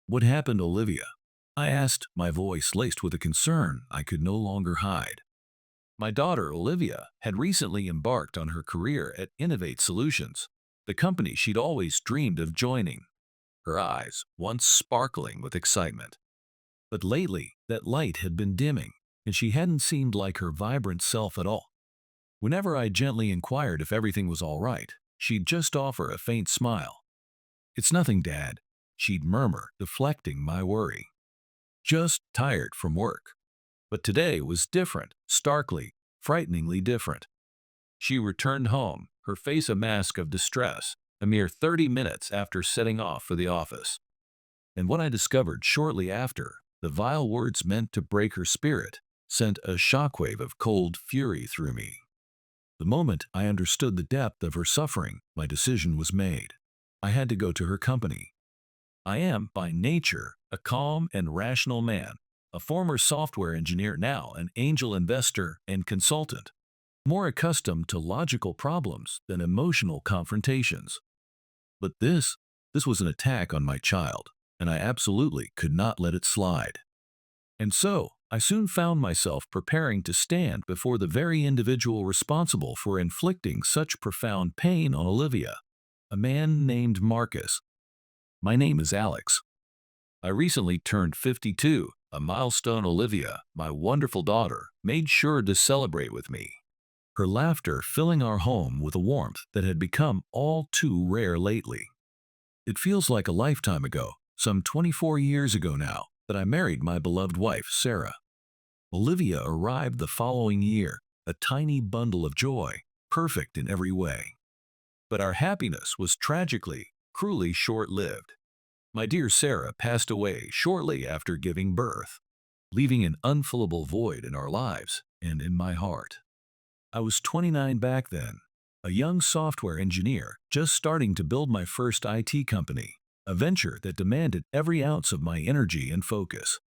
What happened, Olivia? I asked, my voice laced with a concern I could no longer hide. My daughter, Olivia, had recently embarked on her career at Innovate Solutions, the company she'd always dreamed of joining, her eyes once sparkling with excitement. But lately, that light had been dimming, and she hadn't seemed like her vibrant self at all. Whenever I gently inquired if everything was all right, she'd just offer a faint smile. "It's nothing, Dad," she'd murmur, deflecting my worry. "Just tired from work." But today was different, starkly, frighteningly different. She returned home, her face a mask of distress, a mere 30 minutes after setting off for the office. And what I discovered shortly after, the vile words meant to break her spirit, sent a shockwave of cold fury through me. The moment I understood the depth of her suffering, my decision was made. I had to go to her company. I am, by nature, a calm and rational man, a former software engineer, now an angel investor and consultant, more accustomed to logical problems than emotional confrontations. But this was an attack on my child, and I absolutely could not let it slide. And so, I soon found myself preparing to stand before the very individual responsible for inflicting such profound pain on Olivia, a man named Marcus. My name is Alex. I recently turned 52, a milestone Olivia, my wonderful daughter, made sure to celebrate with me, her laughter filling our home with a warmth that had become all too rare lately. It feels like a lifetime ago, some 24 years ago now, that I married my beloved wife, Sarah. Olivia arrived the following year, a tiny bundle of joy, perfect in every way. But our happiness was tragically, cruelly short-lived. My dear Sarah passed away shortly after giving birth, leaving an unfillable void in our lives and in my heart. I was 29 back then, a young software engineer just starting to build my first IT company, a venture that demanded every ounce of my energy and focus.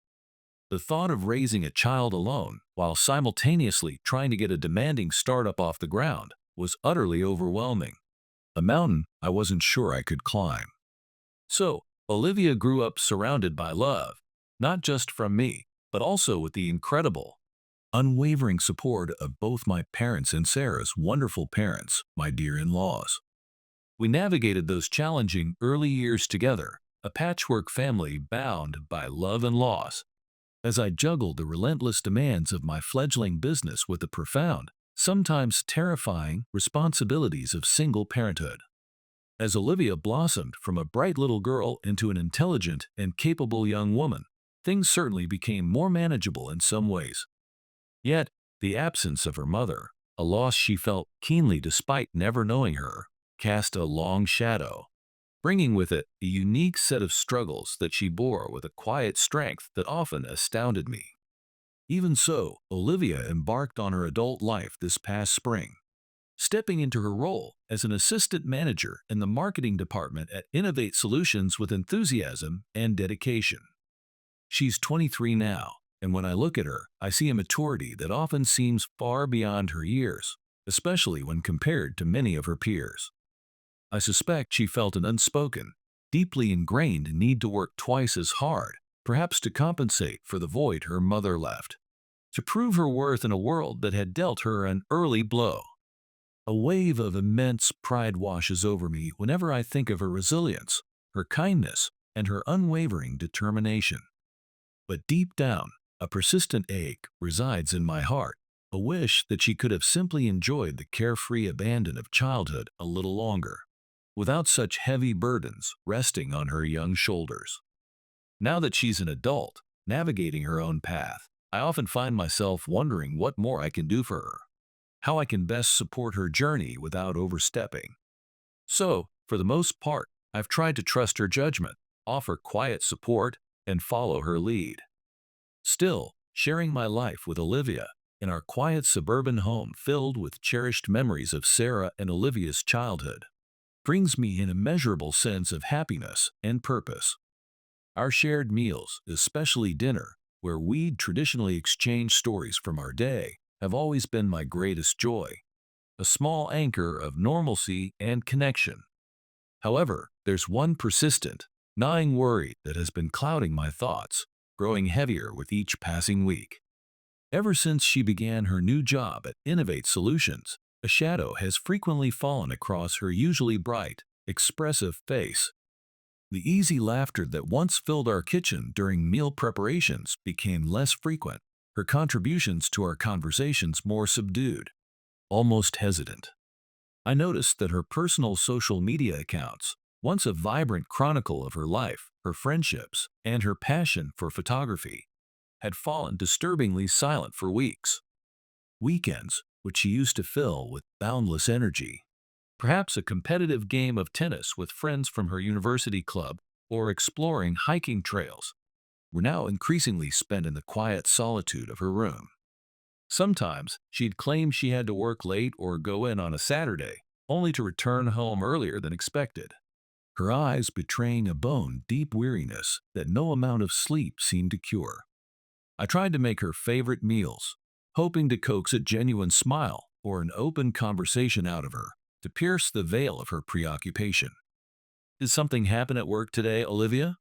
The thought of raising a child alone, while simultaneously trying to get a demanding startup off the ground, was utterly overwhelming, a mountain I wasn't sure I could climb. So, Olivia grew up surrounded by love, not just from me, but also with the incredible, unwavering support of both my parents and Sarah's wonderful parents, my dear in-laws. We navigated those challenging early years together, a patchwork family bound by love and loss, as I juggled the relentless demands of my fledgling business with the profound, sometimes terrifying, responsibilities of single parenthood. As Olivia blossomed from a bright little girl into an intelligent and capable young woman, things certainly became more manageable in some ways. Yet, the absence of her mother, a loss she felt keenly despite never knowing her, cast a long shadow, bringing with it a unique set of struggles that she bore with a quiet strength that often astounded me. Even so, Olivia embarked on her adult life this past spring, stepping into her role as an assistant manager in the marketing department at Innovate Solutions with enthusiasm and dedication. She's 23 now, and when I look at her, I see a maturity that often seems far beyond her years, especially when compared to many of her peers. I suspect she felt an unspoken, deeply ingrained need to work twice as hard, perhaps to compensate for the void her mother left, to prove her worth in a world that had dealt her an early blow. A wave of immense pride washes over me whenever I think of her resilience, her kindness, and her unwavering determination. But deep down, a persistent ache resides in my heart, a wish that she could have simply enjoyed the carefree abandon of childhood a little longer, without such heavy burdens resting on her young shoulders. Now that she's an adult, navigating her own path, I often find myself wondering what more I can do for her, how I can best support her journey without overstepping. So, for the most part, I've tried to trust her judgment, offer quiet support, and follow her lead. Still, sharing my life with Olivia in our quiet suburban home filled with cherished memories of Sarah and Olivia's childhood brings me an immeasurable sense of happiness and purpose. Our shared meals, especially dinner, where we'd traditionally exchange stories from our day, have always been my greatest joy, a small anchor of normalcy and connection. However, there's one persistent, gnawing worry that has been clouding my thoughts, growing heavier with each passing week. Ever since she began her new job at Innovate Solutions, a shadow has frequently fallen across her usually bright, expressive face. The easy laughter that once filled our kitchen during meal preparations became less frequent, her contributions to our conversations more subdued, almost hesitant. I noticed that her personal social media accounts, once a vibrant chronicle of her life, her friendships, and her passion for photography, had fallen disturbingly silent for weeks. Weekends, which she used to fill with boundless energy, perhaps a competitive game of tennis with friends from her university club or exploring hiking trails, were now increasingly spent in the quiet solitude of her room. Sometimes she'd claim she had to work late or go in on a Saturday, only to return home earlier than expected, her eyes betraying a bone-deep weariness that no amount of sleep seemed to cure. I tried to make her favorite meals, hoping to coax a genuine smile or an open conversation out of her to pierce the veil of her preoccupation. "Did something happen at work today, Olivia?"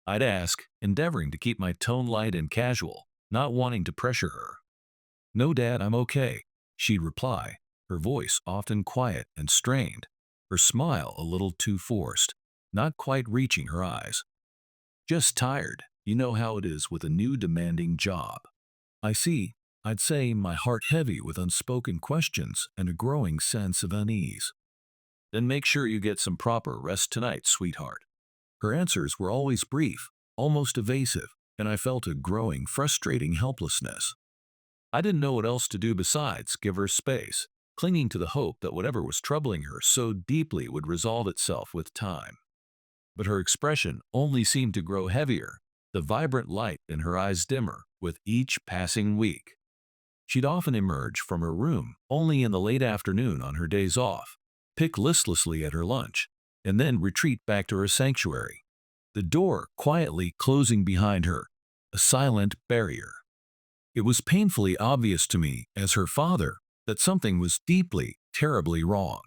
I'd ask, endeavoring to keep my tone light and casual, not wanting to pressure her. "No, Dad, I'm okay," she'd reply, her voice often quiet and strained, her smile a little too forced, not quite reaching her eyes. "Just tired. You know how it is with a new demanding job." "I see," I'd say, my heart heavy with unspoken questions and a growing sense of unease. "Then make sure you get some proper rest tonight, sweetheart." Her answers were always brief, almost evasive, and I felt a growing, frustrating helplessness. I didn't know what else to do besides give her space, clinging to the hope that whatever was troubling her so deeply would resolve itself with time. But her expression only seemed to grow heavier, the vibrant light in her eyes dimmer with each passing week. She'd often emerge from her room only in the late afternoon on her days off, pick listlessly at her lunch, and then retreat back to her sanctuary, the door quietly closing behind her, a silent barrier. It was painfully obvious to me, as her father, that something was deeply, terribly wrong.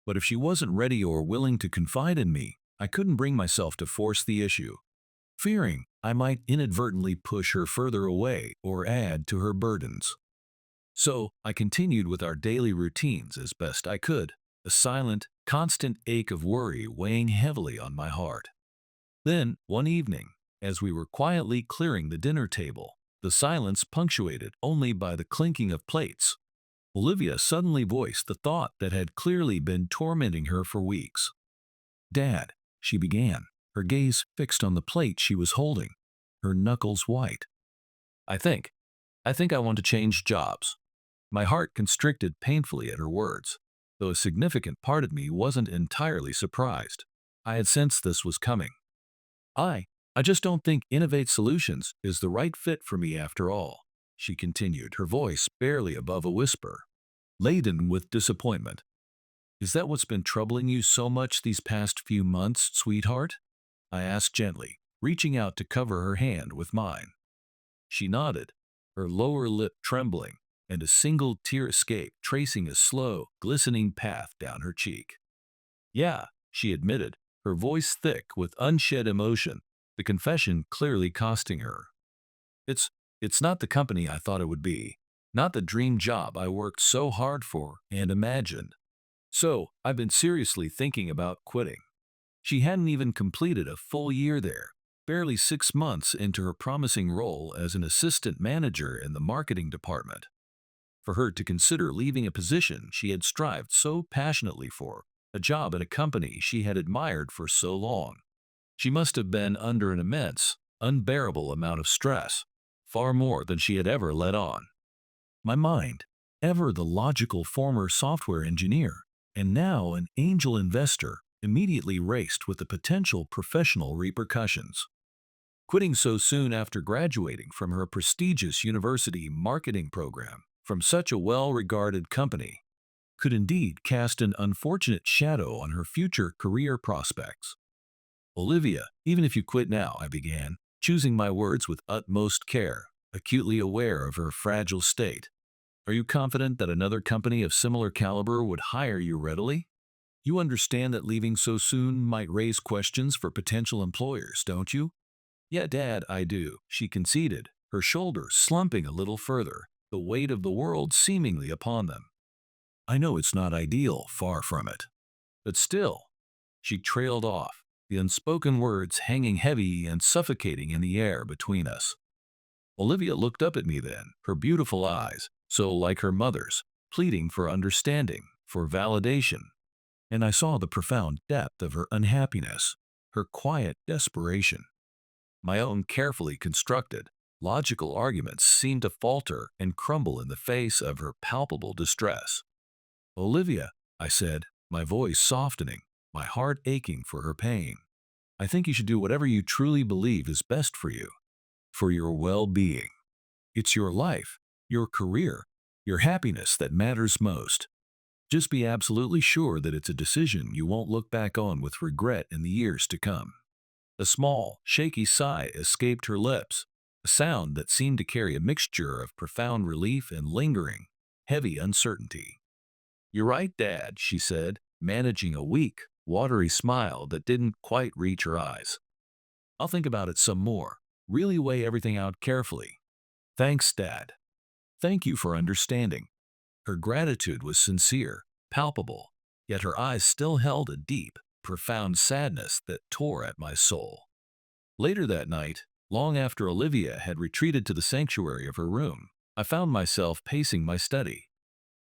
But if she wasn't ready or willing to confide in me, I couldn't bring myself to force the issue, fearing I might inadvertently push her further away or add to her burdens. So I continued with our daily routines as best I could, a silent, constant ache of worry weighing heavily on my heart. Then, one evening, as we were quietly clearing the dinner table, the silence punctuated only by the clinking of plates, Olivia suddenly voiced the thought that had clearly been tormenting her for weeks. "Dad," she began, her gaze fixed on the plate she was holding, her knuckles white. I think, I think I want to change jobs." My heart constricted painfully at her words, though a significant part of me wasn't entirely surprised. I had sensed this was coming. I just don't think Innovate Solutions is the right fit for me after all," she continued, her voice barely above a whisper, laden with disappointment. "Is that what's been troubling you so much these past few months, sweetheart?" I asked gently, reaching out to cover her hand with mine. She nodded, her lower lip trembling, and a single tear escaped, tracing a slow, glistening path down her cheek. "Yeah," she admitted, her voice thick with unshed emotion, the confession clearly costing her. It's, it's not the company I thought it would be, not the dream job I worked so hard for and imagined. So I've been seriously thinking about quitting." She hadn't even completed a full year there, barely 6 months into her promising role as an assistant manager in the marketing department. For her to consider leaving a position she had strived so passionately for, a job at a company she had admired for so long, she must have been under an immense, unbearable amount of stress, far more than she had ever let on. My mind, ever the logical former software engineer, and now an angel investor, immediately raced with the potential professional repercussions. Quitting so soon after graduating from her prestigious university marketing program from such a well-regarded company could indeed cast an unfortunate shadow on her future career prospects. "Olivia, even if you quit now," I began, choosing my words with utmost care, acutely aware of her fragile state, "are you confident that another company of similar caliber would hire you readily?" You understand that leaving so soon might raise questions for potential employers, don't you? Yeah, Dad, I do, she conceded, her shoulders slumping a little further, the weight of the world seemingly upon them. I know it's not ideal, far from it. But still, she trailed off, the unspoken words hanging heavy and suffocating in the air between us. Olivia looked up at me then, her beautiful eyes, so like her mother's, pleading for understanding, for validation. And I saw the profound depth of her unhappiness, her quiet desperation. My own carefully constructed, logical arguments seemed to falter and crumble in the face of her palpable distress. Olivia, I said, my voice softening, my heart aching for her pain. I think you should do whatever you truly believe is best for your well-being. It's your life, your career, your happiness that matters most. Just be absolutely sure that it's a decision you won't look back on with regret in the years to come. A small, shaky sigh escaped her lips, a sound that seemed to carry a mixture of profound relief and lingering, heavy uncertainty. You're right, Dad, she said, managing a weak, watery smile that didn't quite reach her eyes. I'll think about it some more, really weigh everything out carefully. Thanks, Dad. Thank you for understanding. Her gratitude was sincere, palpable, yet her eyes still held a deep, profound sadness that tore at my soul. Later that night, long after Olivia had retreated to the sanctuary of her room, I found myself pacing my study,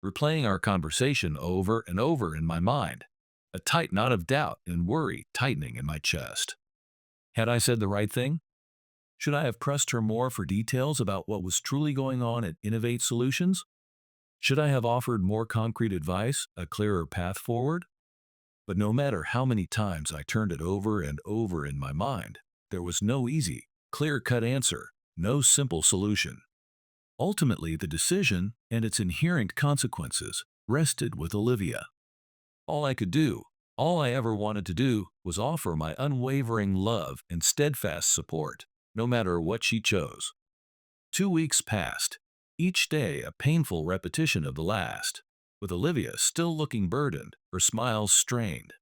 replaying our conversation over and over in my mind, a tight knot of doubt and worry tightening in my chest. Had I said the right thing? Should I have pressed her more for details about what was truly going on at Innovate Solutions? Should I have offered more concrete advice, a clearer path forward? But no matter how many times I turned it over and over in my mind, there was no easy, clear-cut answer, no simple solution. Ultimately, the decision and its inherent consequences rested with Olivia. All I could do, all I ever wanted to do, was offer my unwavering love and steadfast support, no matter what she chose. 2 weeks passed, each day a painful repetition of the last, with Olivia still looking burdened, her smile strained,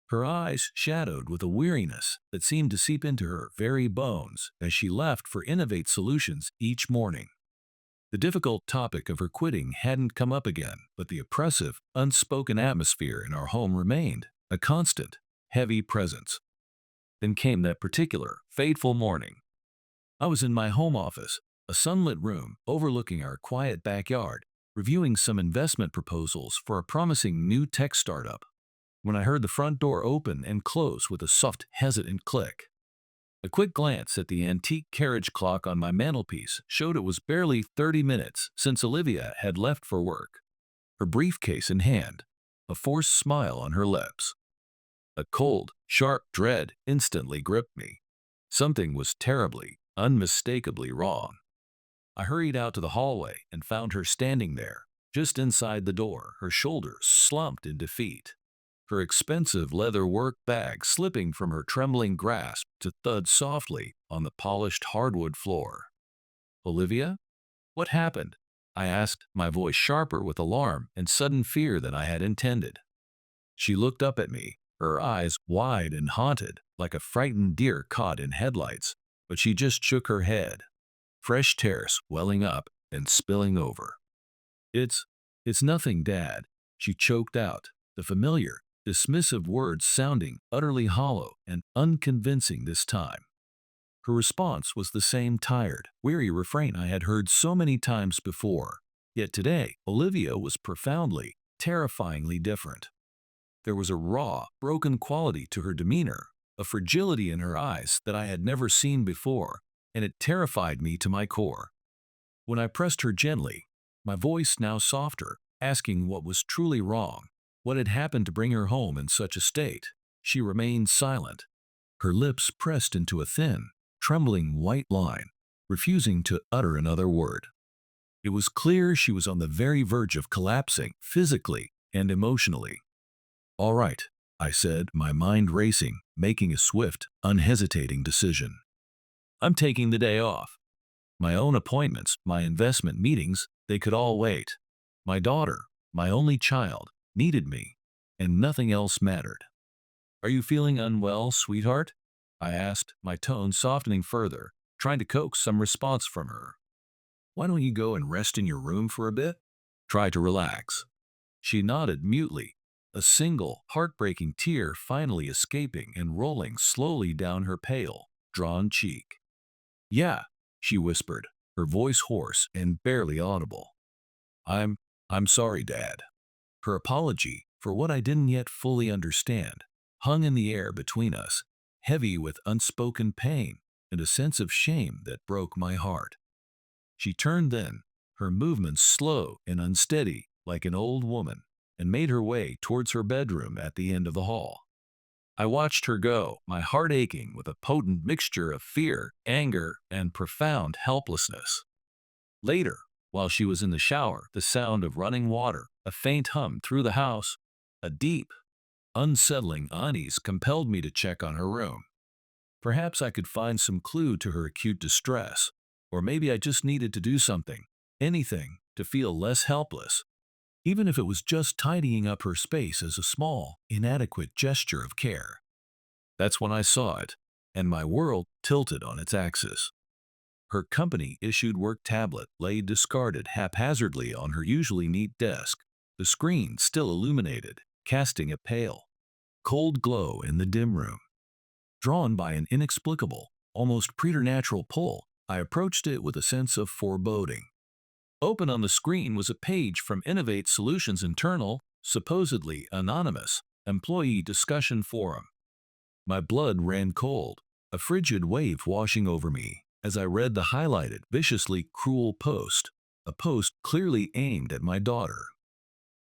her eyes shadowed with a weariness that seemed to seep into her very bones as she left for Innovate Solutions each morning. The difficult topic of her quitting hadn't come up again, but the oppressive, unspoken atmosphere in our home remained, a constant, heavy presence. Then came that particular, fateful morning. I was in my home office, a sunlit room overlooking our quiet backyard, reviewing some investment proposals for a promising new tech startup, when I heard the front door open and close with a soft, hesitant click. A quick glance at the antique carriage clock on my mantelpiece showed it was barely 30 minutes since Olivia had left for work, her briefcase in hand, a forced smile on her lips. A cold, sharp dread instantly gripped me. Something was terribly, unmistakably wrong. I hurried out to the hallway and found her standing there, just inside the door, her shoulders slumped in defeat, her expensive leather work bag slipping from her trembling grasp to thud softly on the polished hardwood floor. Olivia? What happened? I asked, my voice sharper with alarm and sudden fear than I had intended. She looked up at me, her eyes wide and haunted, like a frightened deer caught in headlights, but she just shook her head, fresh tears welling up and spilling over. It's nothing, Dad, she choked out, the familiar, dismissive words sounding utterly hollow and unconvincing this time. Her response was the same tired, weary refrain I had heard so many times before, yet today Olivia was profoundly, terrifyingly different. There was a raw, broken quality to her demeanor, a fragility in her eyes that I had never seen before, and it terrified me to my core. When I pressed her gently, my voice now softer, asking what was truly wrong, what had happened to bring her home in such a state, she remained silent, her lips pressed into a thin, trembling white line, refusing to utter another word. It was clear she was on the very verge of collapsing, physically and emotionally. All right, I said, my mind racing, making a swift, unhesitating decision. I'm taking the day off. My own appointments, my investment meetings, they could all wait. My daughter, my only child, needed me. and nothing else mattered. "Are you feeling unwell, sweetheart?" I asked, my tone softening further, trying to coax some response from her. "Why don't you go and rest in your room for a bit? Try to relax." She nodded mutely, a single, heartbreaking tear finally escaping and rolling slowly down her pale, drawn cheek. "Yeah," she whispered, her voice hoarse and barely audible. I'm, I'm sorry, Dad." Her apology, for what I didn't yet fully understand, hung in the air between us, heavy with unspoken pain and a sense of shame that broke my heart. She turned then, her movements slow and unsteady like an old woman, and made her way towards her bedroom at the end of the hall. I watched her go, my heart aching with a potent mixture of fear, anger, and profound helplessness. Later, while she was in the shower, the sound of running water, a faint hum through the house, a deep, unsettling unease compelled me to check on her room. Perhaps I could find some clue to her acute distress, or maybe I just needed to do something, anything, to feel less helpless, even if it was just tidying up her space as a small, inadequate gesture of care. That's when I saw it, and my world tilted on its axis. Her company-issued work tablet lay discarded haphazardly on her usually neat desk, the screen still illuminated, casting a pale, cold glow in the dim room. Drawn by an inexplicable, almost preternatural pull, I approached it with a sense of foreboding. Open on the screen was a page from Innovate Solutions' internal, supposedly anonymous, employee discussion forum. My blood ran cold, a frigid wave washing over me as I read the highlighted, viciously cruel post, a post clearly aimed at my daughter.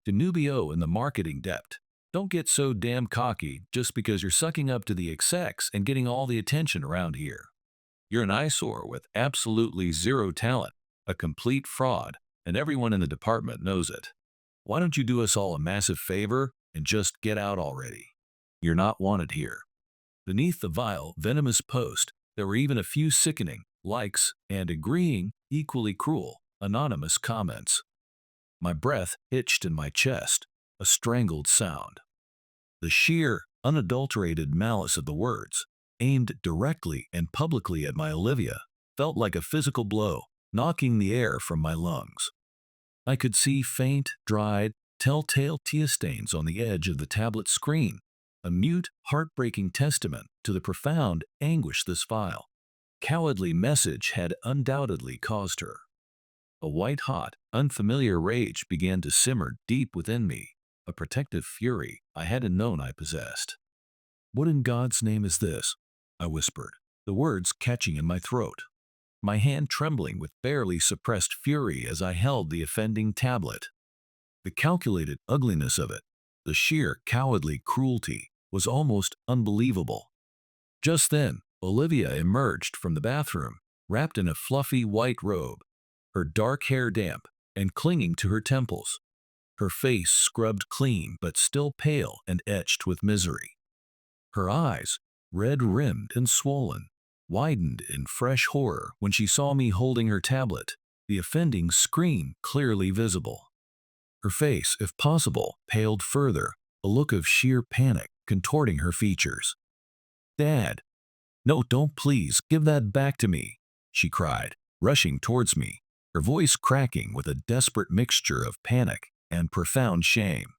To Nubio in the marketing depth, don't get so damn cocky just because you're sucking up to the execs and getting all the attention around here. You're an eyesore with absolutely zero talent, a complete fraud, and everyone in the department knows it. Why don't you do us all a massive favor and just get out already? You're not wanted here. Beneath the vile, venomous post, there were even a few sickening likes and agreeing, equally cruel, anonymous comments. My breath hitched in my chest, a strangled sound. The sheer, unadulterated malice of the words, aimed directly and publicly at my Olivia, felt like a physical blow, knocking the air from my lungs. I could see faint, dried, telltale tear stains on the edge of the tablet screen, a mute, heartbreaking testament to the profound anguish this vile, cowardly message had undoubtedly caused her. A white-hot, unfamiliar rage began to simmer deep within me, a protective fury I hadn't known I possessed. "What in God's name is this?" I whispered, the words catching in my throat, my hand trembling with barely suppressed fury as I held the offending tablet. The calculated ugliness of it, the sheer cowardly cruelty, was almost unbelievable. Just then, Olivia emerged from the bathroom, wrapped in a fluffy white robe, her dark hair damp and clinging to her temples, her face scrubbed clean but still pale and etched with misery. Her eyes, red-rimmed and swollen, widened in fresh horror when she saw me holding her tablet, the offending screen clearly visible. Her face, if possible, paled further, a look of sheer panic contorting her features. "Dad! No, don't, please, give that back to me," she cried, rushing towards me, her voice cracking with a desperate mixture of panic and profound shame.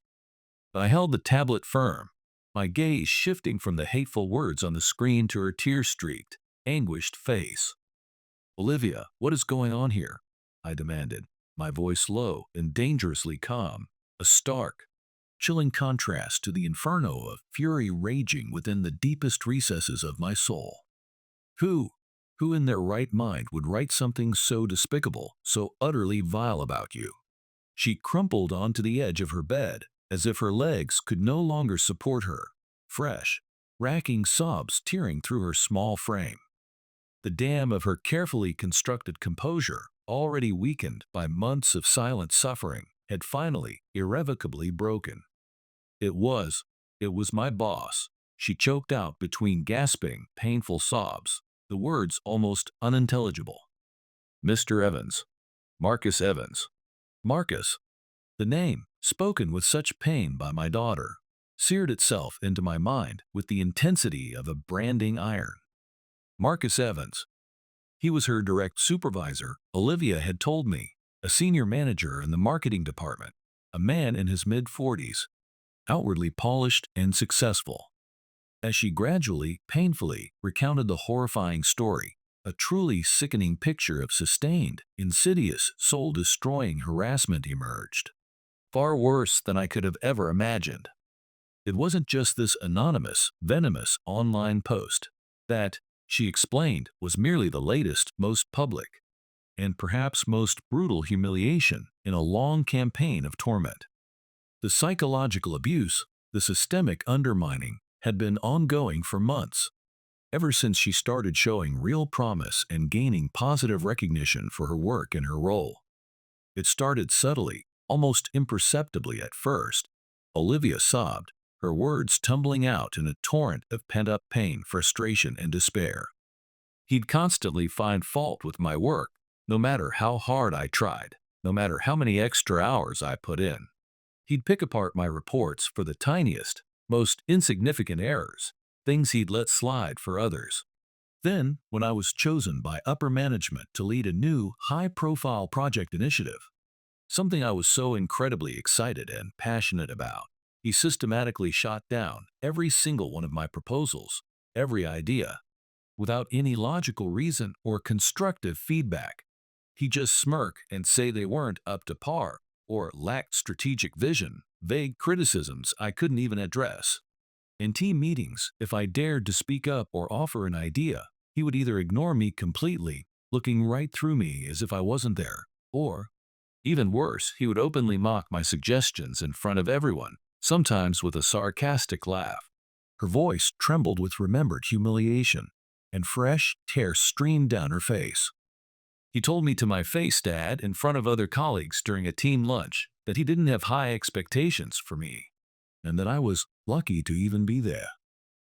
I held the tablet firm, my gaze shifting from the hateful words on the screen to her tear-streaked, anguished face. "Olivia, what is going on here?" I demanded, my voice low and dangerously calm, a stark, chilling contrast to the inferno of fury raging within the deepest recesses of my soul. Who, who in their right mind would write something so despicable, so utterly vile about you? She crumpled onto the edge of her bed, as if her legs could no longer support her, fresh, racking sobs tearing through her small frame. The dam of her carefully constructed composure, already weakened by months of silent suffering, had finally, irrevocably broken. It was my boss," she choked out between gasping, painful sobs, the words almost unintelligible. "Mr. Evans. Marcus Evans." Marcus, the name, spoken with such pain by my daughter, seared itself into my mind with the intensity of a branding iron. Marcus Evans. He was her direct supervisor, Olivia had told me, a senior manager in the marketing department, a man in his mid-40s, outwardly polished and successful. As she gradually, painfully recounted the horrifying story, a truly sickening picture of sustained, insidious, soul-destroying harassment emerged. Far worse than I could have ever imagined. It wasn't just this anonymous, venomous online post. That, she explained, was merely the latest, most public, and perhaps most brutal humiliation in a long campaign of torment. The psychological abuse, the systemic undermining, had been ongoing for months, ever since she started showing real promise and gaining positive recognition for her work and her role. It started subtly, almost imperceptibly at first. Olivia sobbed, her words tumbling out in a torrent of pent-up pain, frustration, and despair. He'd constantly find fault with my work, no matter how hard I tried, no matter how many extra hours I put in. He'd pick apart my reports for the tiniest, most insignificant errors, things he'd let slide for others. Then, when I was chosen by upper management to lead a new, high-profile project initiative, something I was so incredibly excited and passionate about, he systematically shot down every single one of my proposals, every idea, without any logical reason or constructive feedback. He'd just smirk and say they weren't up to par or lacked strategic vision, vague criticisms I couldn't even address. In team meetings, if I dared to speak up or offer an idea, he would either ignore me completely, looking right through me as if I wasn't there, or, even worse, he would openly mock my suggestions in front of everyone, sometimes with a sarcastic laugh. Her voice trembled with remembered humiliation, and fresh tears streamed down her face. He told me to my face, Dad, in front of other colleagues during a team lunch, that he didn't have high expectations for me, and that I was lucky to even be there.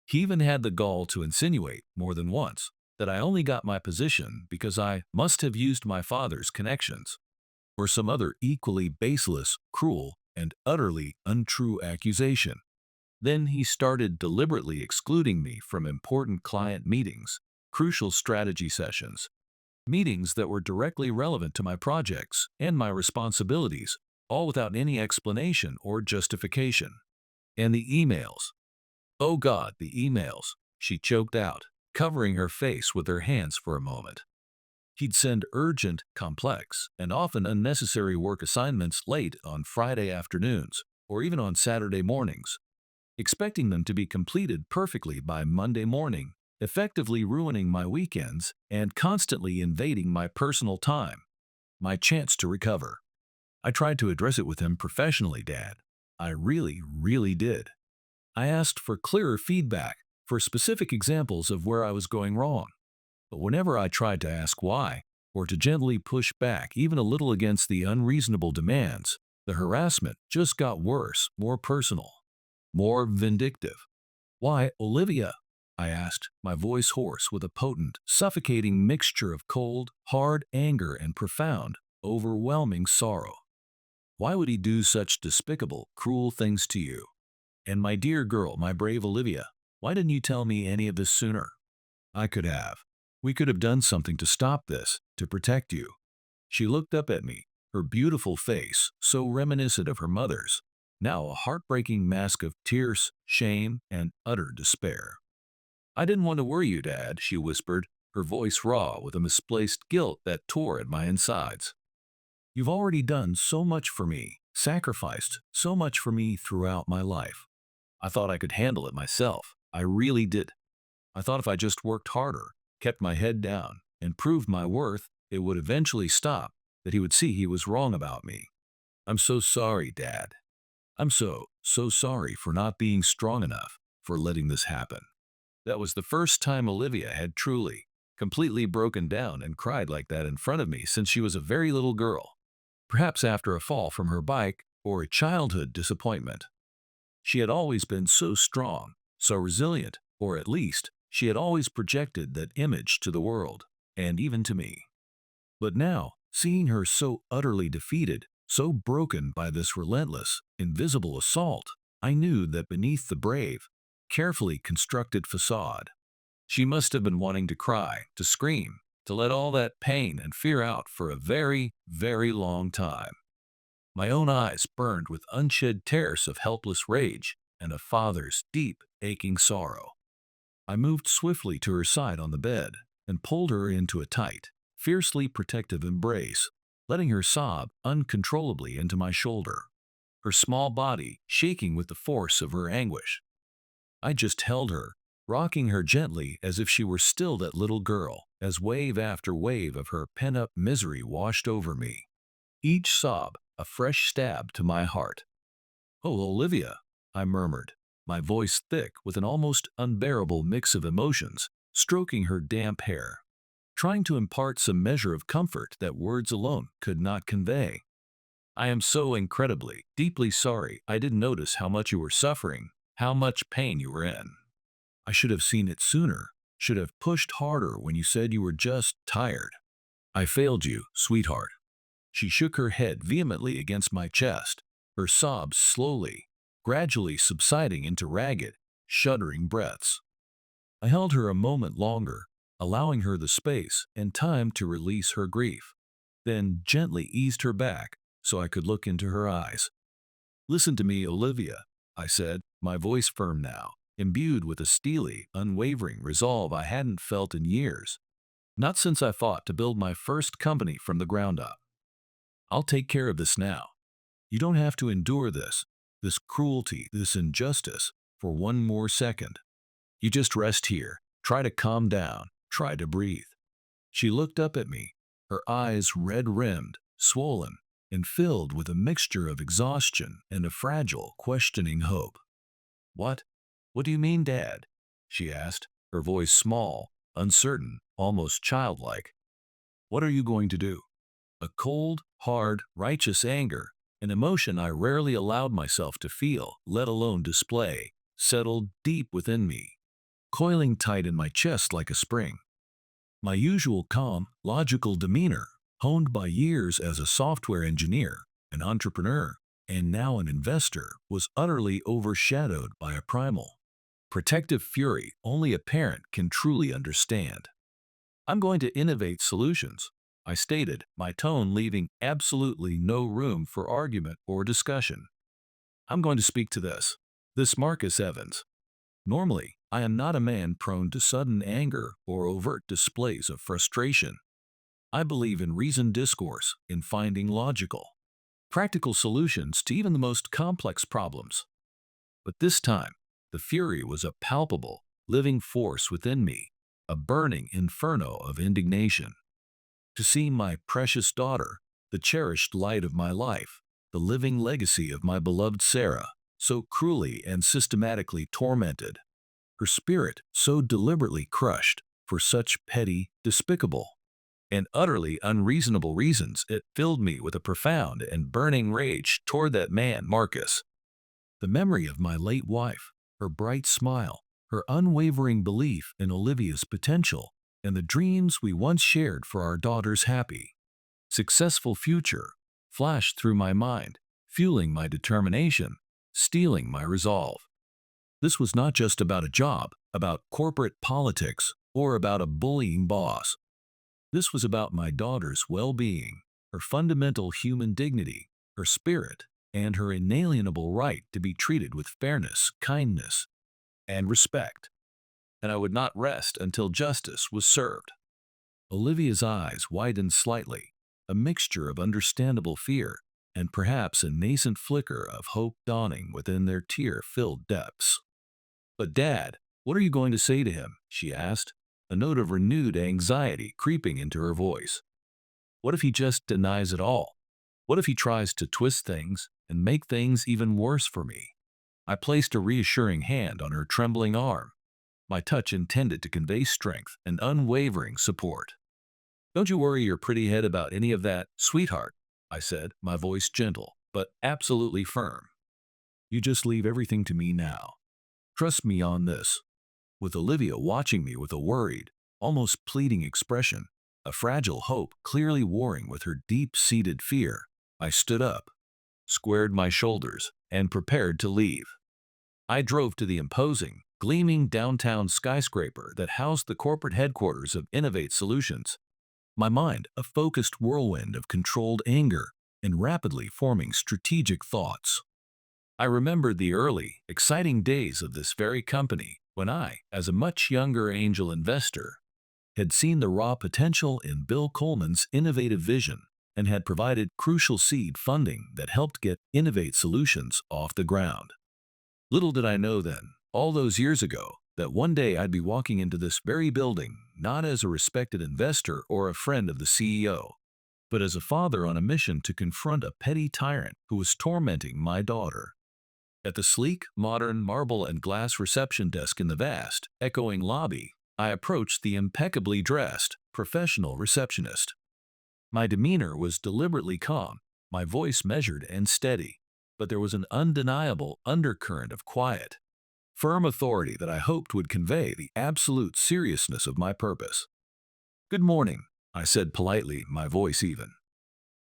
He even had the gall to insinuate, more than once, that I only got my position because I must have used my father's connections, or some other equally baseless, cruel, and utterly untrue accusation. Then he started deliberately excluding me from important client meetings, crucial strategy sessions, meetings that were directly relevant to my projects and my responsibilities, all without any explanation or justification. And the emails. Oh God, the emails, she choked out, covering her face with her hands for a moment. He'd send urgent, complex, and often unnecessary work assignments late on Friday afternoons, or even on Saturday mornings, expecting them to be completed perfectly by Monday morning, effectively ruining my weekends and constantly invading my personal time, my chance to recover. I tried to address it with him professionally, Dad. I really, really did. I asked for clearer feedback, for specific examples of where I was going wrong. But whenever I tried to ask why, or to gently push back even a little against the unreasonable demands, the harassment just got worse, more personal, more vindictive. Why, Olivia? I asked, my voice hoarse with a potent, suffocating mixture of cold, hard anger and profound, overwhelming sorrow. Why would he do such despicable, cruel things to you? And my dear girl, my brave Olivia, why didn't you tell me any of this sooner? I could have. We could have done something to stop this, to protect you. She looked up at me, her beautiful face, so reminiscent of her mother's, now a heartbreaking mask of tears, shame, and utter despair. I didn't want to worry you, Dad, she whispered, her voice raw with a misplaced guilt that tore at my insides. You've already done so much for me, sacrificed so much for me throughout my life. I thought I could handle it myself. I really did. I thought if I just worked harder, kept my head down, and proved my worth, it would eventually stop, that he would see he was wrong about me. I'm so sorry, Dad. I'm so sorry for not being strong enough, for letting this happen. That was the first time Olivia had truly, completely broken down and cried like that in front of me since she was a very little girl, perhaps after a fall from her bike or a childhood disappointment. She had always been so strong, so resilient, or at least, she had always projected that image to the world, and even to me. But now, seeing her so utterly defeated, so broken by this relentless, invisible assault, I knew that beneath the brave, carefully constructed facade, she must have been wanting to cry, to scream, to let all that pain and fear out for a very, very long time. My own eyes burned with unshed tears of helpless rage and a father's deep, aching sorrow. I moved swiftly to her side on the bed and pulled her into a tight, fiercely protective embrace, letting her sob uncontrollably into my shoulder, her small body shaking with the force of her anguish. I just held her, rocking her gently as if she were still that little girl, as wave after wave of her pent-up misery washed over me. Each sob a fresh stab to my heart. "Oh, Olivia," I murmured, my voice thick with an almost unbearable mix of emotions, stroking her damp hair, trying to impart some measure of comfort that words alone could not convey. "I am so incredibly, deeply sorry I didn't notice how much you were suffering, how much pain you were in. I should have seen it sooner, should have pushed harder when you said you were just tired. I failed you, sweetheart." She shook her head vehemently against my chest, her sobs slowly, gradually subsiding into ragged, shuddering breaths. I held her a moment longer, allowing her the space and time to release her grief, then gently eased her back so I could look into her eyes. "Listen to me, Olivia," I said, my voice firm now, imbued with a steely, unwavering resolve I hadn't felt in years, not since I fought to build my first company from the ground up. "I'll take care of this now. You don't have to endure this cruelty, this injustice, for one more second. You just rest here, try to calm down, try to breathe." She looked up at me, her eyes red-rimmed, swollen, and filled with a mixture of exhaustion and a fragile, questioning hope. "What? What do you mean, Dad?" she asked, her voice small, uncertain, almost childlike. "What are you going to do?" A cold, hard, righteous anger, an emotion I rarely allowed myself to feel, let alone display, settled deep within me, coiling tight in my chest like a spring. My usual calm, logical demeanor, honed by years as a software engineer, an entrepreneur, and now an investor, was utterly overshadowed by a primal, protective fury only a parent can truly understand. "I'm going to innovate solutions," I stated, my tone leaving absolutely no room for argument or discussion. "I'm going to speak to this Marcus Evans. Normally, I am not a man prone to sudden anger or overt displays of frustration. I believe in reasoned discourse, in finding logical, practical solutions to even the most complex problems. But this time, the fury was a palpable, living force within me, a burning inferno of indignation. To see my precious daughter, the cherished light of my life, the living legacy of my beloved Sarah, so cruelly and systematically tormented, her spirit so deliberately crushed for such petty, despicable, and utterly unreasonable reasons, it filled me with a profound and burning rage toward that man, Marcus. The memory of my late wife, her bright smile, her unwavering belief in Olivia's potential, and the dreams we once shared for our daughter's happy, successful future flashed through my mind, fueling my determination, steeling my resolve. This was not just about a job, about corporate politics, or about a bullying boss. This was about my daughter's well-being, her fundamental human dignity, her spirit, and her inalienable right to be treated with fairness, kindness, and respect. And I would not rest until justice was served. Olivia's eyes widened slightly, a mixture of understandable fear and perhaps a nascent flicker of hope dawning within their tear-filled depths. "But Dad, what are you going to say to him?" she asked, a note of renewed anxiety creeping into her voice. "What if he just denies it all? What if he tries to twist things and make things even worse for me?" I placed a reassuring hand on her trembling arm, my touch intended to convey strength and unwavering support. "Don't you worry your pretty head about any of that, sweetheart," I said, my voice gentle, but absolutely firm. "You just leave everything to me now. Trust me on this." With Olivia watching me with a worried, almost pleading expression, a fragile hope clearly warring with her deep-seated fear, I stood up, squared my shoulders, and prepared to leave. I drove to the imposing, gleaming downtown skyscraper that housed the corporate headquarters of Innovate Solutions, my mind a focused whirlwind of controlled anger and rapidly forming strategic thoughts. I remembered the early, exciting days of this very company when I, as a much younger angel investor, had seen the raw potential in Bill Coleman's innovative vision and had provided crucial seed funding that helped get Innovate Solutions off the ground. Little did I know then, all those years ago, that one day I'd be walking into this very building not as a respected investor or a friend of the CEO, but as a father on a mission to confront a petty tyrant who was tormenting my daughter. At the sleek, modern marble and glass reception desk in the vast, echoing lobby, I approached the impeccably dressed, professional receptionist. My demeanor was deliberately calm, my voice measured and steady, but there was an undeniable undercurrent of quiet, firm authority that I hoped would convey the absolute seriousness of my purpose. "Good morning," I said politely, my voice even.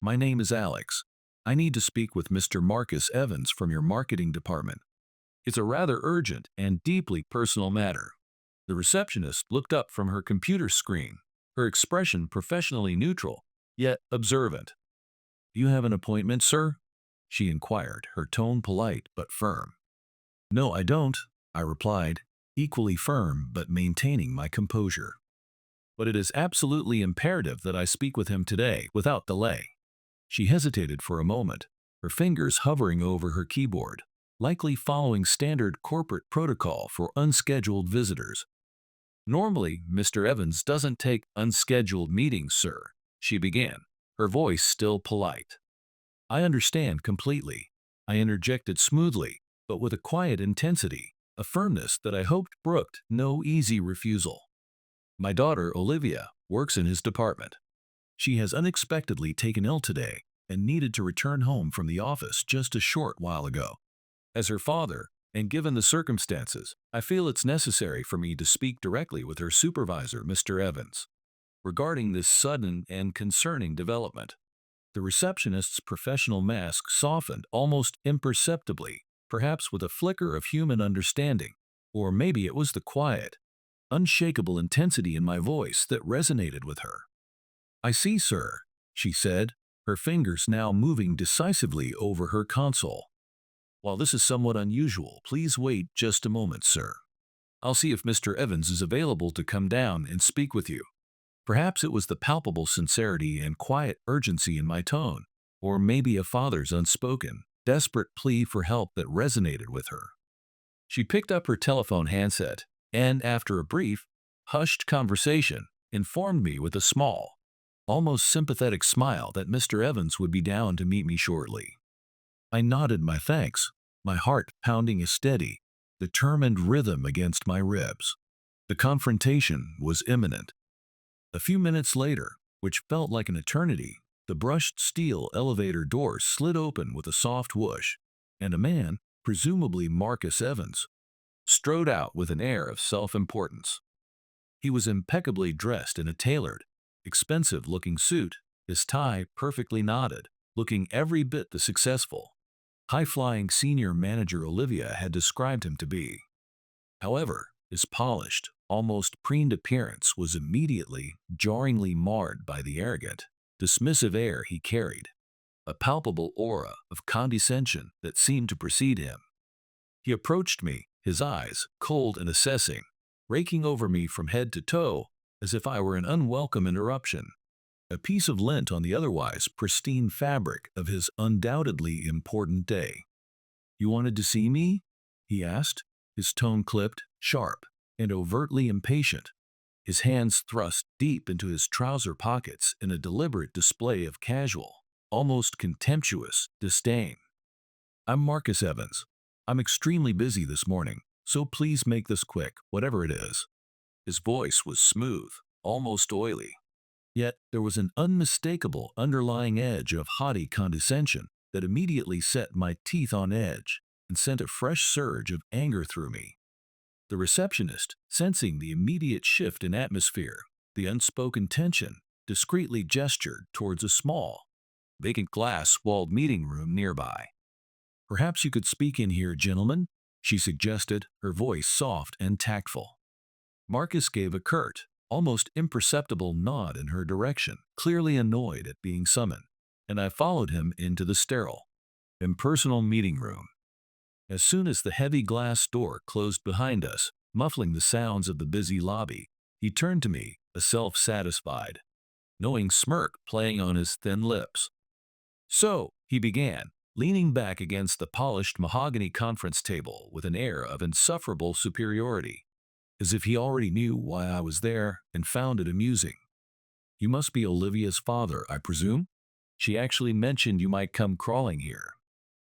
"My name is Alex. I need to speak with Mr. Marcus Evans from your marketing department. It's a rather urgent and deeply personal matter." The receptionist looked up from her computer screen, her expression professionally neutral, yet observant. "You have an appointment, sir?" she inquired, her tone polite but firm. "No, I don't," I replied, equally firm but maintaining my composure. "But it is absolutely imperative that I speak with him today without delay." She hesitated for a moment, her fingers hovering over her keyboard, likely following standard corporate protocol for unscheduled visitors. "Normally, Mr. Evans doesn't take unscheduled meetings, sir," she began, her voice still polite. "I understand completely," I interjected smoothly, but with a quiet intensity, a firmness that I hoped brooked no easy refusal. "My daughter, Olivia, works in his department. She has unexpectedly taken ill today and needed to return home from the office just a short while ago. As her father, and given the circumstances, I feel it's necessary for me to speak directly with her supervisor, Mr. Evans, regarding this sudden and concerning development." The receptionist's professional mask softened almost imperceptibly, perhaps with a flicker of human understanding, or maybe it was the quiet, unshakable intensity in my voice that resonated with her. "I see, sir," she said, her fingers now moving decisively over her console. "While this is somewhat unusual, please wait just a moment, sir. I'll see if Mr. Evans is available to come down and speak with you." Perhaps it was the palpable sincerity and quiet urgency in my tone, or maybe a father's unspoken, desperate plea for help that resonated with her. She picked up her telephone handset and, after a brief, hushed conversation, informed me with a small, almost sympathetic smile that Mr. Evans would be down to meet me shortly. I nodded my thanks, my heart pounding a steady, determined rhythm against my ribs. The confrontation was imminent. A few minutes later, which felt like an eternity, the brushed steel elevator door slid open with a soft whoosh, and a man, presumably Marcus Evans, strode out with an air of self-importance. He was impeccably dressed in a tailored, expensive-looking suit, his tie perfectly knotted, looking every bit the successful, high-flying senior manager Olivia had described him to be. However, his polished, almost preened appearance was immediately, jarringly marred by the arrogant, dismissive air he carried, a palpable aura of condescension that seemed to precede him. He approached me, his eyes, cold and assessing, raking over me from head to toe as if I were an unwelcome interruption, a piece of lint on the otherwise pristine fabric of his undoubtedly important day. "You wanted to see me?" he asked, his tone clipped, sharp, and overtly impatient, his hands thrust deep into his trouser pockets in a deliberate display of casual, almost contemptuous disdain. "I'm Marcus Evans. I'm extremely busy this morning, so please make this quick, whatever it is." His voice was smooth, almost oily. Yet there was an unmistakable underlying edge of haughty condescension that immediately set my teeth on edge and sent a fresh surge of anger through me. The receptionist, sensing the immediate shift in atmosphere, the unspoken tension, discreetly gestured towards a small, vacant glass-walled meeting room nearby. "Perhaps you could speak in here, gentlemen," she suggested, her voice soft and tactful. Marcus gave a curt, almost imperceptible nod in her direction, clearly annoyed at being summoned, and I followed him into the sterile, impersonal meeting room. As soon as the heavy glass door closed behind us, muffling the sounds of the busy lobby, he turned to me, a self-satisfied, knowing smirk playing on his thin lips. "So," he began, leaning back against the polished mahogany conference table with an air of insufferable superiority, as if he already knew why I was there and found it amusing. "You must be Olivia's father, I presume? She actually mentioned you might come crawling here.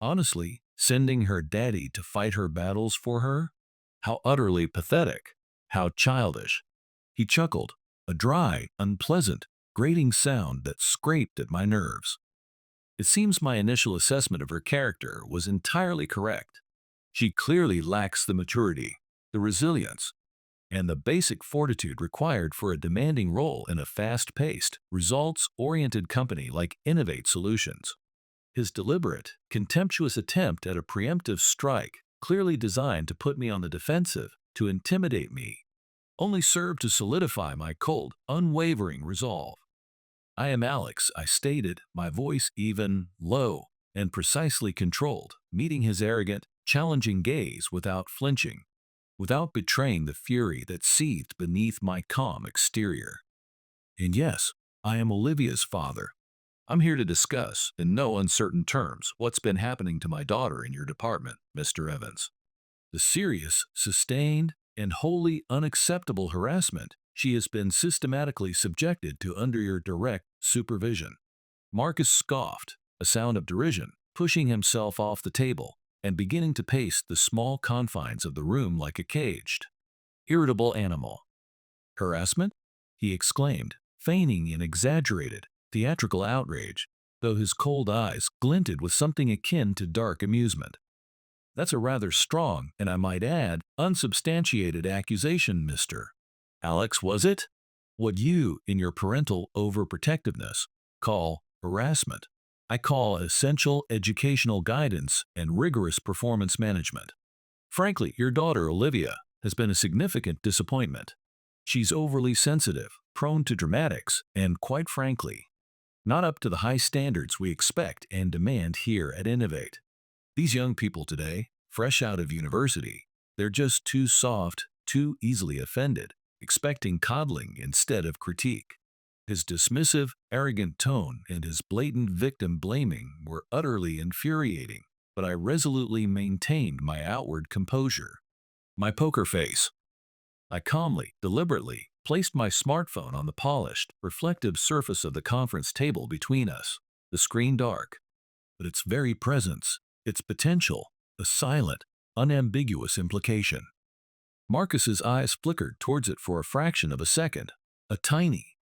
Honestly, sending her daddy to fight her battles for her? How utterly pathetic. How childish." He chuckled, a dry, unpleasant, grating sound that scraped at my nerves. It seems my initial assessment of her character was entirely correct. She clearly lacks the maturity, the resilience, and the basic fortitude required for a demanding role in a fast-paced, results-oriented company like Innovate Solutions. His deliberate, contemptuous attempt at a preemptive strike, clearly designed to put me on the defensive, to intimidate me, only served to solidify my cold, unwavering resolve. "I am Alex," I stated, my voice even, low, and precisely controlled, meeting his arrogant, challenging gaze without flinching, without betraying the fury that seethed beneath my calm exterior. "And yes, I am Olivia's father. I'm here to discuss, in no uncertain terms, what's been happening to my daughter in your department, Mr. Evans. The serious, sustained, and wholly unacceptable harassment she has been systematically subjected to under your direct supervision." Marcus scoffed, a sound of derision, pushing himself off the table and beginning to pace the small confines of the room like a caged, irritable animal. "Harassment?" he exclaimed, feigning an exaggerated, theatrical outrage, though his cold eyes glinted with something akin to dark amusement. "That's a rather strong, and I might add, unsubstantiated accusation, Mr. Alex, was it? What you, in your parental overprotectiveness, call harassment, I call essential educational guidance and rigorous performance management. Frankly, your daughter, Olivia, has been a significant disappointment. She's overly sensitive, prone to dramatics, and, quite frankly, not up to the high standards we expect and demand here at Innovate. These young people today, fresh out of university, they're just too soft, too easily offended, expecting coddling instead of critique." His dismissive, arrogant tone and his blatant victim blaming were utterly infuriating, but I resolutely maintained my outward composure. My poker face. I calmly, deliberately, placed my smartphone on the polished, reflective surface of the conference table between us, the screen dark, but its very presence, its potential, a silent, unambiguous implication. Marcus's eyes flickered towards it for a fraction of a second, a tiny,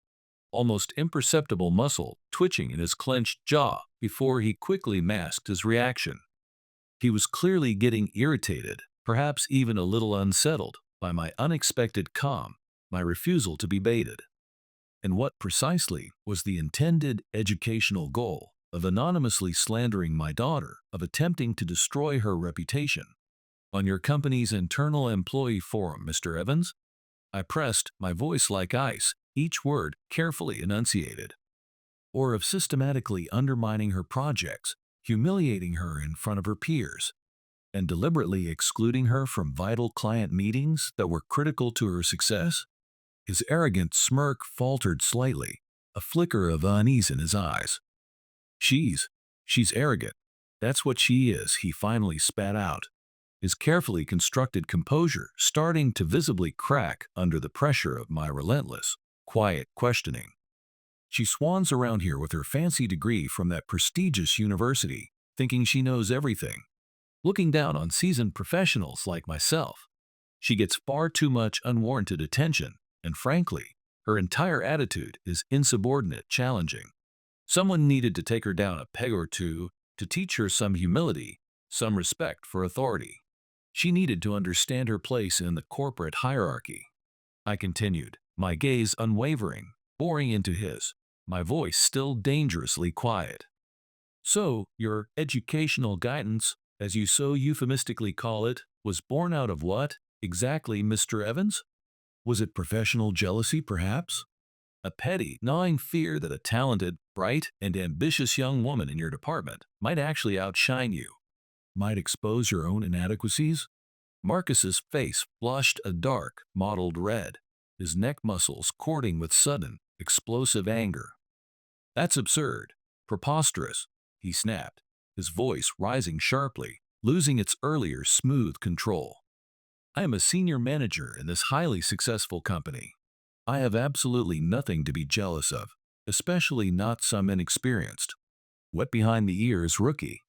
almost imperceptible muscle twitching in his clenched jaw before he quickly masked his reaction. He was clearly getting irritated, perhaps even a little unsettled, by my unexpected calm, my refusal to be baited. And what precisely was the intended educational goal of anonymously slandering my daughter, of attempting to destroy her reputation? "On your company's internal employee forum, Mr. Evans?" I pressed, my voice like ice, each word carefully enunciated. "Or of systematically undermining her projects, humiliating her in front of her peers, and deliberately excluding her from vital client meetings that were critical to her success?" His arrogant smirk faltered slightly, a flicker of unease in his eyes. She's arrogant. That's what she is," he finally spat out, his carefully constructed composure starting to visibly crack under the pressure of my relentless, quiet questioning. "She swans around here with her fancy degree from that prestigious university, thinking she knows everything, looking down on seasoned professionals like myself. She gets far too much unwarranted attention, and frankly, her entire attitude is insubordinate, challenging. Someone needed to take her down a peg or two to teach her some humility, some respect for authority. She needed to understand her place in the corporate hierarchy." I continued, my gaze unwavering, boring into his, my voice still dangerously quiet. "So, your educational guidance, as you so euphemistically call it, was born out of what, exactly, Mr. Evans? Was it professional jealousy, perhaps? A petty, gnawing fear that a talented, bright, and ambitious young woman in your department might actually outshine you, might expose your own inadequacies? Marcus's face flushed a dark, mottled red, his neck muscles cording with sudden, explosive anger. That's absurd. Preposterous, he snapped, his voice rising sharply, losing its earlier smooth control. I am a senior manager in this highly successful company. I have absolutely nothing to be jealous of, especially not some inexperienced, wet behind the ears rookie.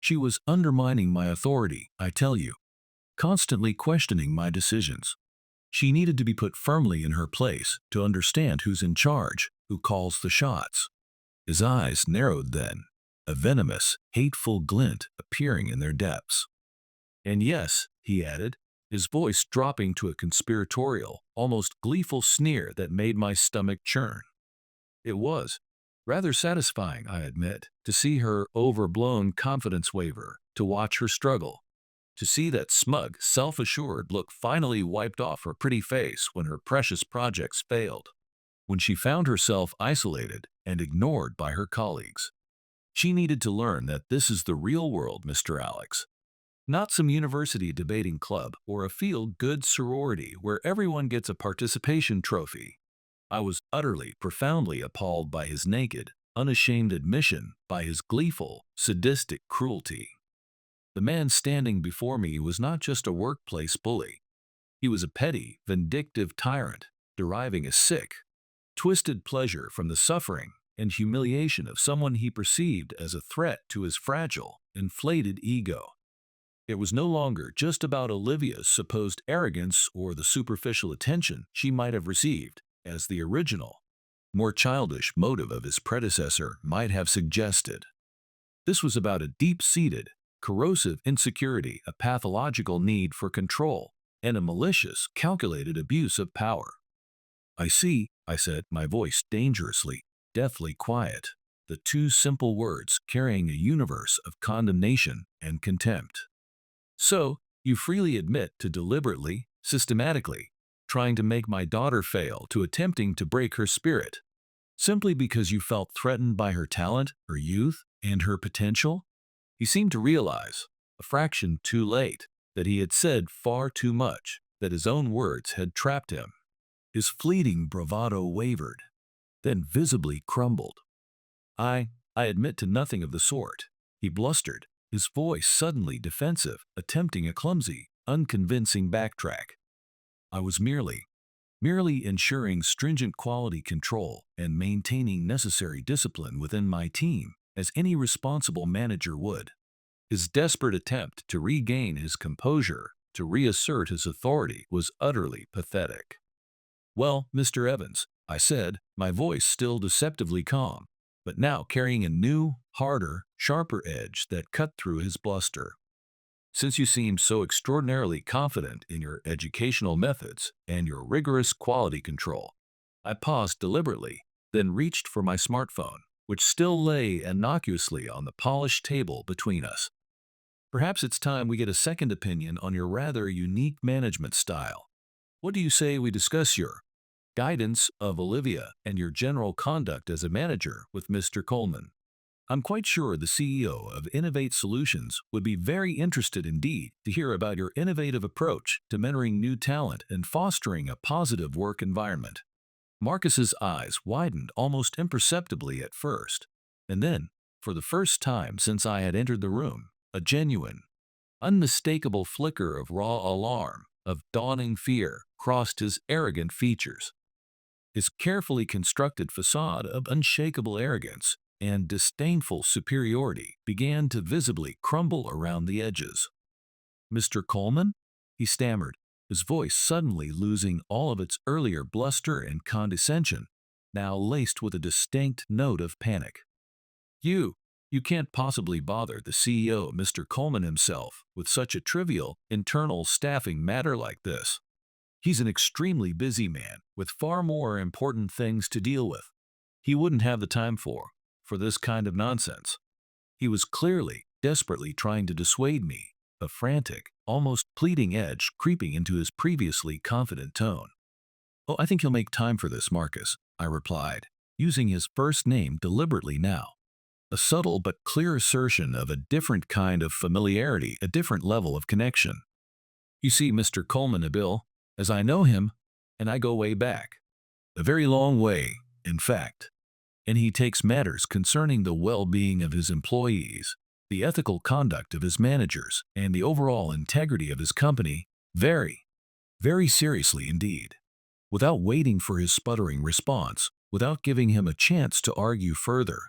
She was undermining my authority, I tell you, constantly questioning my decisions. She needed to be put firmly in her place to understand who's in charge, who calls the shots. His eyes narrowed then, a venomous, hateful glint appearing in their depths. And yes, he added, his voice dropping to a conspiratorial, almost gleeful sneer that made my stomach churn. It was rather satisfying, I admit, to see her overblown confidence waver, to watch her struggle, to see that smug, self-assured look finally wiped off her pretty face when her precious projects failed, when she found herself isolated and ignored by her colleagues. She needed to learn that this is the real world, Mr. Alex. Not some university debating club or a feel-good sorority where everyone gets a participation trophy. I was utterly, profoundly appalled by his naked, unashamed admission, by his gleeful, sadistic cruelty. The man standing before me was not just a workplace bully. He was a petty, vindictive tyrant, deriving a sick, twisted pleasure from the suffering and humiliation of someone he perceived as a threat to his fragile, inflated ego. It was no longer just about Olivia's supposed arrogance or the superficial attention she might have received, as the original, more childish motive of his predecessor might have suggested. This was about a deep-seated, corrosive insecurity, a pathological need for control, and a malicious, calculated abuse of power. I see, I said, my voice dangerously, deathly quiet, the two simple words carrying a universe of condemnation and contempt. So, you freely admit to deliberately, systematically, trying to make my daughter fail, to attempting to break her spirit, simply because you felt threatened by her talent, her youth, and her potential? He seemed to realize, a fraction too late, that he had said far too much, that his own words had trapped him. His fleeting bravado wavered, then visibly crumbled. I admit to nothing of the sort, he blustered, his voice suddenly defensive, attempting a clumsy, unconvincing backtrack. I was merely ensuring stringent quality control and maintaining necessary discipline within my team, as any responsible manager would. His desperate attempt to regain his composure, to reassert his authority, was utterly pathetic. Well, Mr. Evans, I said, my voice still deceptively calm, but now carrying a new, harder, sharper edge that cut through his bluster. Since you seem so extraordinarily confident in your educational methods and your rigorous quality control, I paused deliberately, then reached for my smartphone, which still lay innocuously on the polished table between us. Perhaps it's time we get a second opinion on your rather unique management style. What do you say we discuss your guidance of Olivia and your general conduct as a manager with Mr. Coleman? I'm quite sure the CEO of Innovate Solutions would be very interested indeed to hear about your innovative approach to mentoring new talent and fostering a positive work environment. Marcus's eyes widened almost imperceptibly at first, and then, for the first time since I had entered the room, a genuine, unmistakable flicker of raw alarm, of dawning fear, crossed his arrogant features. His carefully constructed facade of unshakable arrogance and disdainful superiority began to visibly crumble around the edges. "Mr. Coleman?" he stammered, his voice suddenly losing all of its earlier bluster and condescension, now laced with a distinct note of panic. You can't possibly bother the CEO, Mr. Coleman himself, with such a trivial, internal staffing matter like this. He's an extremely busy man with far more important things to deal with. He wouldn't have the time for this kind of nonsense. He was clearly, desperately trying to dissuade me, a frantic, almost pleading edge creeping into his previously confident tone. "Oh, I think you'll make time for this, Marcus," I replied, using his first name deliberately now. A subtle but clear assertion of a different kind of familiarity, a different level of connection. "You see, Mr. Coleman, Bill, as I know him, and I go way back. A very long way, in fact. And he takes matters concerning the well-being of his employees, the ethical conduct of his managers, and the overall integrity of his company very, very seriously indeed." Without waiting for his sputtering response, without giving him a chance to argue further,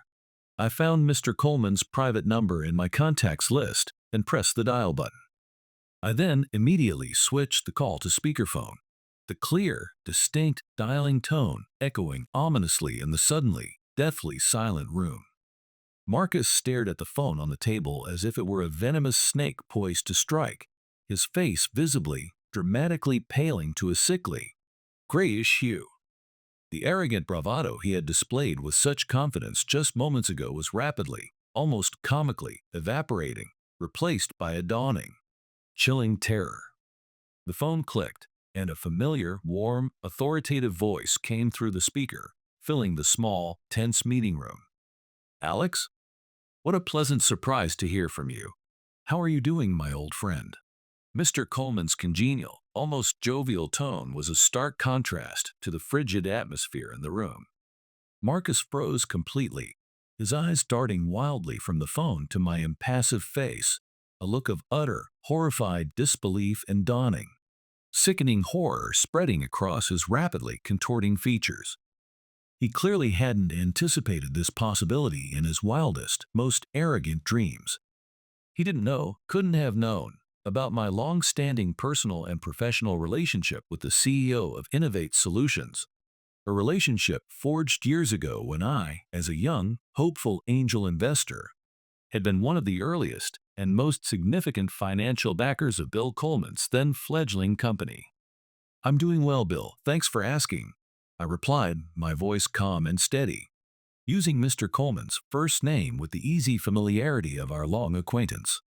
I found Mr. Coleman's private number in my contacts list and pressed the dial button. I then immediately switched the call to speakerphone, the clear, distinct dialing tone echoing ominously in the suddenly, deathly silent room. Marcus stared at the phone on the table as if it were a venomous snake poised to strike, his face visibly, dramatically paling to a sickly, grayish hue. The arrogant bravado he had displayed with such confidence just moments ago was rapidly, almost comically, evaporating, replaced by a dawning, chilling terror. The phone clicked, and a familiar, warm, authoritative voice came through the speaker, filling the small, tense meeting room. "Alex? What a pleasant surprise to hear from you. How are you doing, my old friend?" Mr. Coleman's congenial, almost jovial tone was a stark contrast to the frigid atmosphere in the room. Marcus froze completely, his eyes darting wildly from the phone to my impassive face, a look of utter, horrified disbelief and dawning, sickening horror spreading across his rapidly contorting features. He clearly hadn't anticipated this possibility in his wildest, most arrogant dreams. He didn't know, couldn't have known, about my long-standing personal and professional relationship with the CEO of Innovate Solutions, a relationship forged years ago when I, as a young, hopeful angel investor, had been one of the earliest and most significant financial backers of Bill Coleman's then fledgling company. "I'm doing well, Bill, thanks for asking," I replied, my voice calm and steady, using Mr. Coleman's first name with the easy familiarity of our long acquaintance.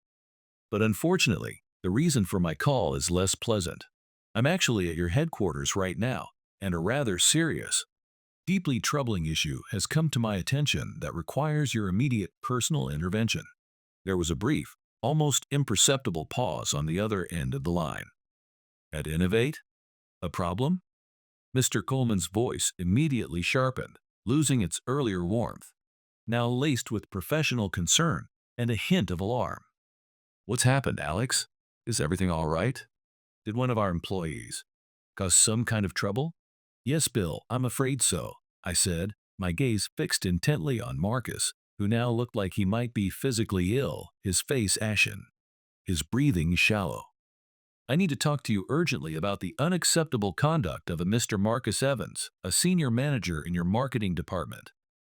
"But unfortunately, the reason for my call is less pleasant. I'm actually at your headquarters right now, and a rather serious, deeply troubling issue has come to my attention that requires your immediate personal intervention." There was a brief, almost imperceptible pause on the other end of the line. "At Innovate? A problem?" Mr. Coleman's voice immediately sharpened, losing its earlier warmth, now laced with professional concern and a hint of alarm. "What's happened, Alex? Is everything all right? Did one of our employees cause some kind of trouble?" "Yes, Bill, I'm afraid so," I said, my gaze fixed intently on Marcus, who now looked like he might be physically ill, his face ashen, his breathing shallow. "I need to talk to you urgently about the unacceptable conduct of a Mr. Marcus Evans, a senior manager in your marketing department,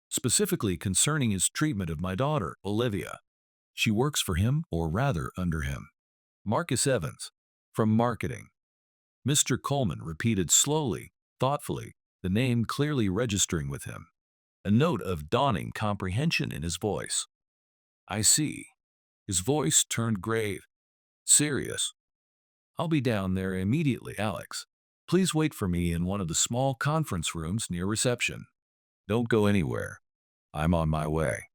specifically concerning his treatment of my daughter, Olivia. She works for him, or rather under him." "Marcus Evans, from marketing." Mr. Coleman repeated slowly, thoughtfully, the name clearly registering with him, a note of dawning comprehension in his voice. "I see." His voice turned grave, serious. "I'll be down there immediately, Alex. Please wait for me in one of the small conference rooms near reception. Don't go anywhere. I'm on my way."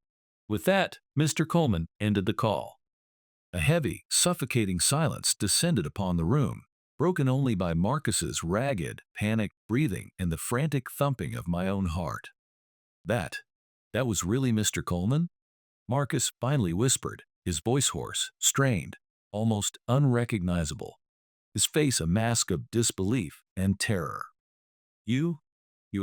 With that, Mr. Coleman ended the call. A heavy, suffocating silence descended upon the room, broken only by Marcus's ragged, panicked breathing and the frantic thumping of my own heart. That was really Mr. Coleman?" Marcus finally whispered, his voice hoarse, strained, almost unrecognizable, his face a mask of disbelief and terror. You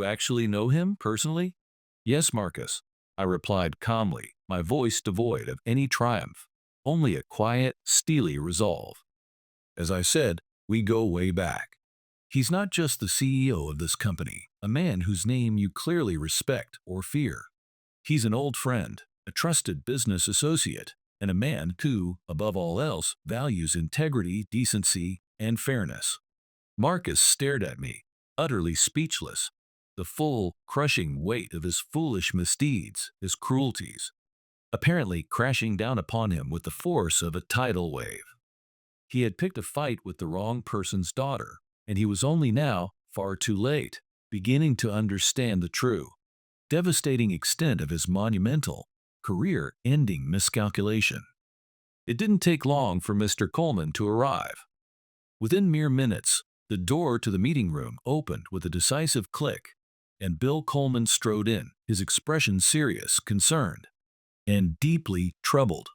actually know him personally?" "Yes, Marcus," I replied calmly, my voice devoid of any triumph, only a quiet, steely resolve. "As I said, we go way back. He's not just the CEO of this company, a man whose name you clearly respect or fear. He's an old friend, a trusted business associate, and a man who, above all else, values integrity, decency, and fairness." Marcus stared at me, utterly speechless, the full, crushing weight of his foolish misdeeds, his cruelties, apparently crashing down upon him with the force of a tidal wave. He had picked a fight with the wrong person's daughter, and he was only now, far too late, beginning to understand the true, devastating extent of his monumental, career-ending miscalculation. It didn't take long for Mr. Coleman to arrive. Within mere minutes, the door to the meeting room opened with a decisive click, and Bill Coleman strode in, his expression serious, concerned, and deeply troubled.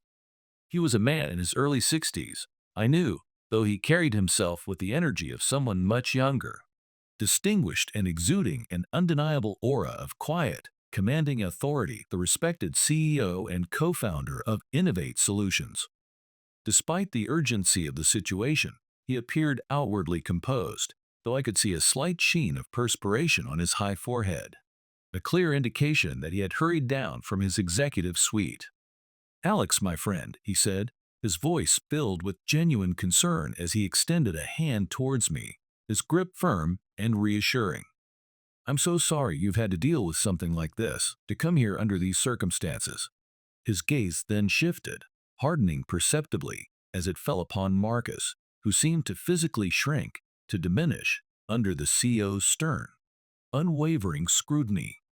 He was a man in his early 60s, I knew, though he carried himself with the energy of someone much younger, distinguished and exuding an undeniable aura of quiet, commanding authority, the respected CEO and co-founder of Innovate Solutions. Despite the urgency of the situation, he appeared outwardly composed, though I could see a slight sheen of perspiration on his high forehead, a clear indication that he had hurried down from his executive suite. "Alex, my friend," he said, his voice filled with genuine concern as he extended a hand towards me, his grip firm and reassuring. "I'm so sorry you've had to deal with something like this, to come here under these circumstances." His gaze then shifted, hardening perceptibly as it fell upon Marcus, who seemed to physically shrink, to diminish, under the CEO's stern, unwavering scrutiny.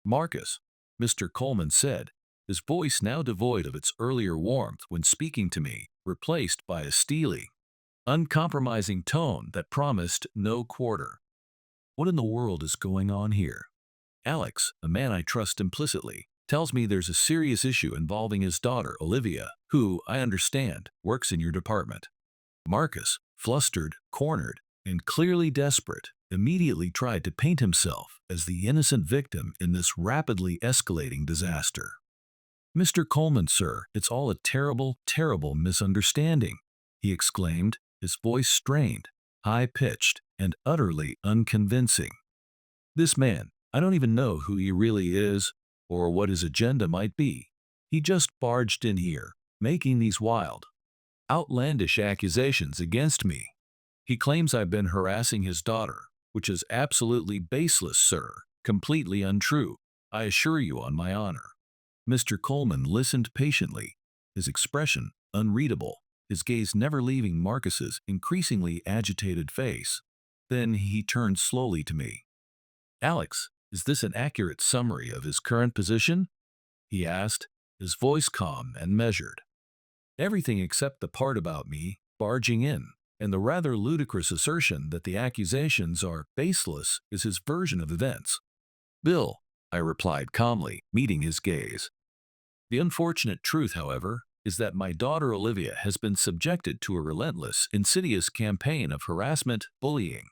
"Marcus," Mr. Coleman said, his voice now devoid of its earlier warmth when speaking to me, replaced by a steely, uncompromising tone that promised no quarter. "What in the world is going on here? Alex, a man I trust implicitly, tells me there's a serious issue involving his daughter, Olivia, who, I understand, works in your department." Marcus, flustered, cornered, and clearly desperate, immediately tried to paint himself as the innocent victim in this rapidly escalating disaster. "Mr. Coleman, sir, it's all a terrible, terrible misunderstanding," he exclaimed, his voice strained, high-pitched, and utterly unconvincing. "This man, I don't even know who he really is, or what his agenda might be. He just barged in here, making these wild, outlandish accusations against me. He claims I've been harassing his daughter, which is absolutely baseless, sir, completely untrue, I assure you on my honor." Mr. Coleman listened patiently, his expression unreadable, his gaze never leaving Marcus's increasingly agitated face. Then he turned slowly to me. "Alex, is this an accurate summary of his current position?" he asked, his voice calm and measured. "Everything except the part about me barging in, and the rather ludicrous assertion that the accusations are baseless is his version of events." "Bill," I replied calmly, meeting his gaze. "The unfortunate truth, however, is that my daughter Olivia has been subjected to a relentless, insidious campaign of harassment, bullying,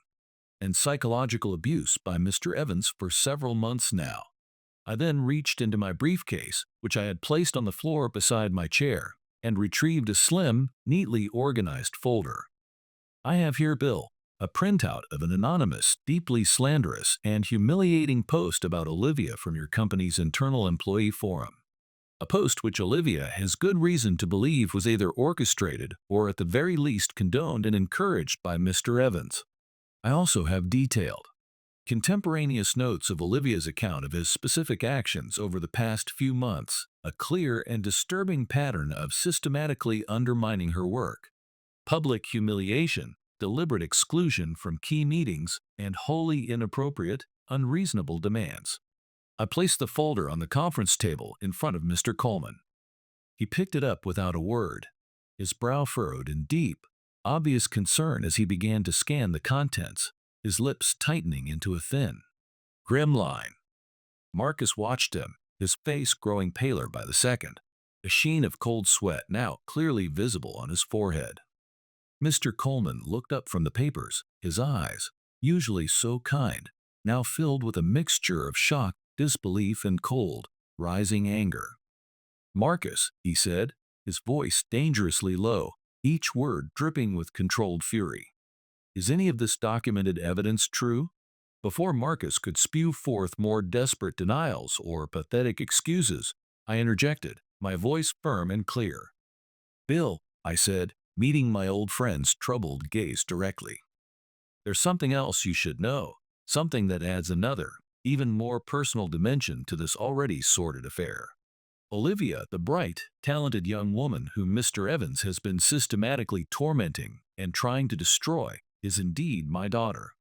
and psychological abuse by Mr. Evans for several months now." I then reached into my briefcase, which I had placed on the floor beside my chair, and retrieved a slim, neatly organized folder. "I have here, Bill, a printout of an anonymous, deeply slanderous, and humiliating post about Olivia from your company's internal employee forum. A post which Olivia has good reason to believe was either orchestrated or at the very least condoned and encouraged by Mr. Evans. I also have detailed, contemporaneous notes of Olivia's account of his specific actions over the past few months, a clear and disturbing pattern of systematically undermining her work, public humiliation, deliberate exclusion from key meetings, and wholly inappropriate, unreasonable demands." I placed the folder on the conference table in front of Mr. Coleman. He picked it up without a word, his brow furrowed in deep, obvious concern as he began to scan the contents, his lips tightening into a thin, grim line. Marcus watched him, his face growing paler by the second, a sheen of cold sweat now clearly visible on his forehead. Mr. Coleman looked up from the papers, his eyes, usually so kind, now filled with a mixture of shock, disbelief, and cold, rising anger. "Marcus," he said, his voice dangerously low, each word dripping with controlled fury, "is any of this documented evidence true?" Before Marcus could spew forth more desperate denials or pathetic excuses, I interjected, my voice firm and clear. "Bill," I said, meeting my old friend's troubled gaze directly, "there's something else you should know, something that adds another, even more personal dimension to this already sordid affair." Olivia, the bright, talented young woman whom Mr. Evans has been systematically tormenting and trying to destroy, is indeed my daughter.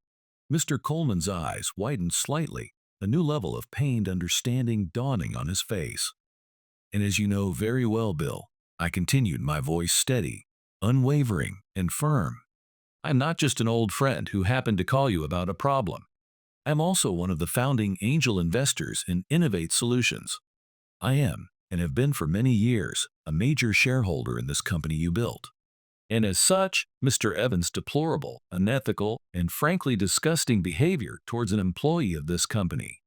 Mr. Coleman's eyes widened slightly, a new level of pained understanding dawning on his face. And as you know very well, Bill, I continued, my voice steady, unwavering, and firm. I am not just an old friend who happened to call you about a problem. I am also one of the founding angel investors in Innovate Solutions. I am, and have been for many years, a major shareholder in this company you built. And as such, Mr. Evans' deplorable, unethical, and frankly disgusting behavior towards an employee of this company,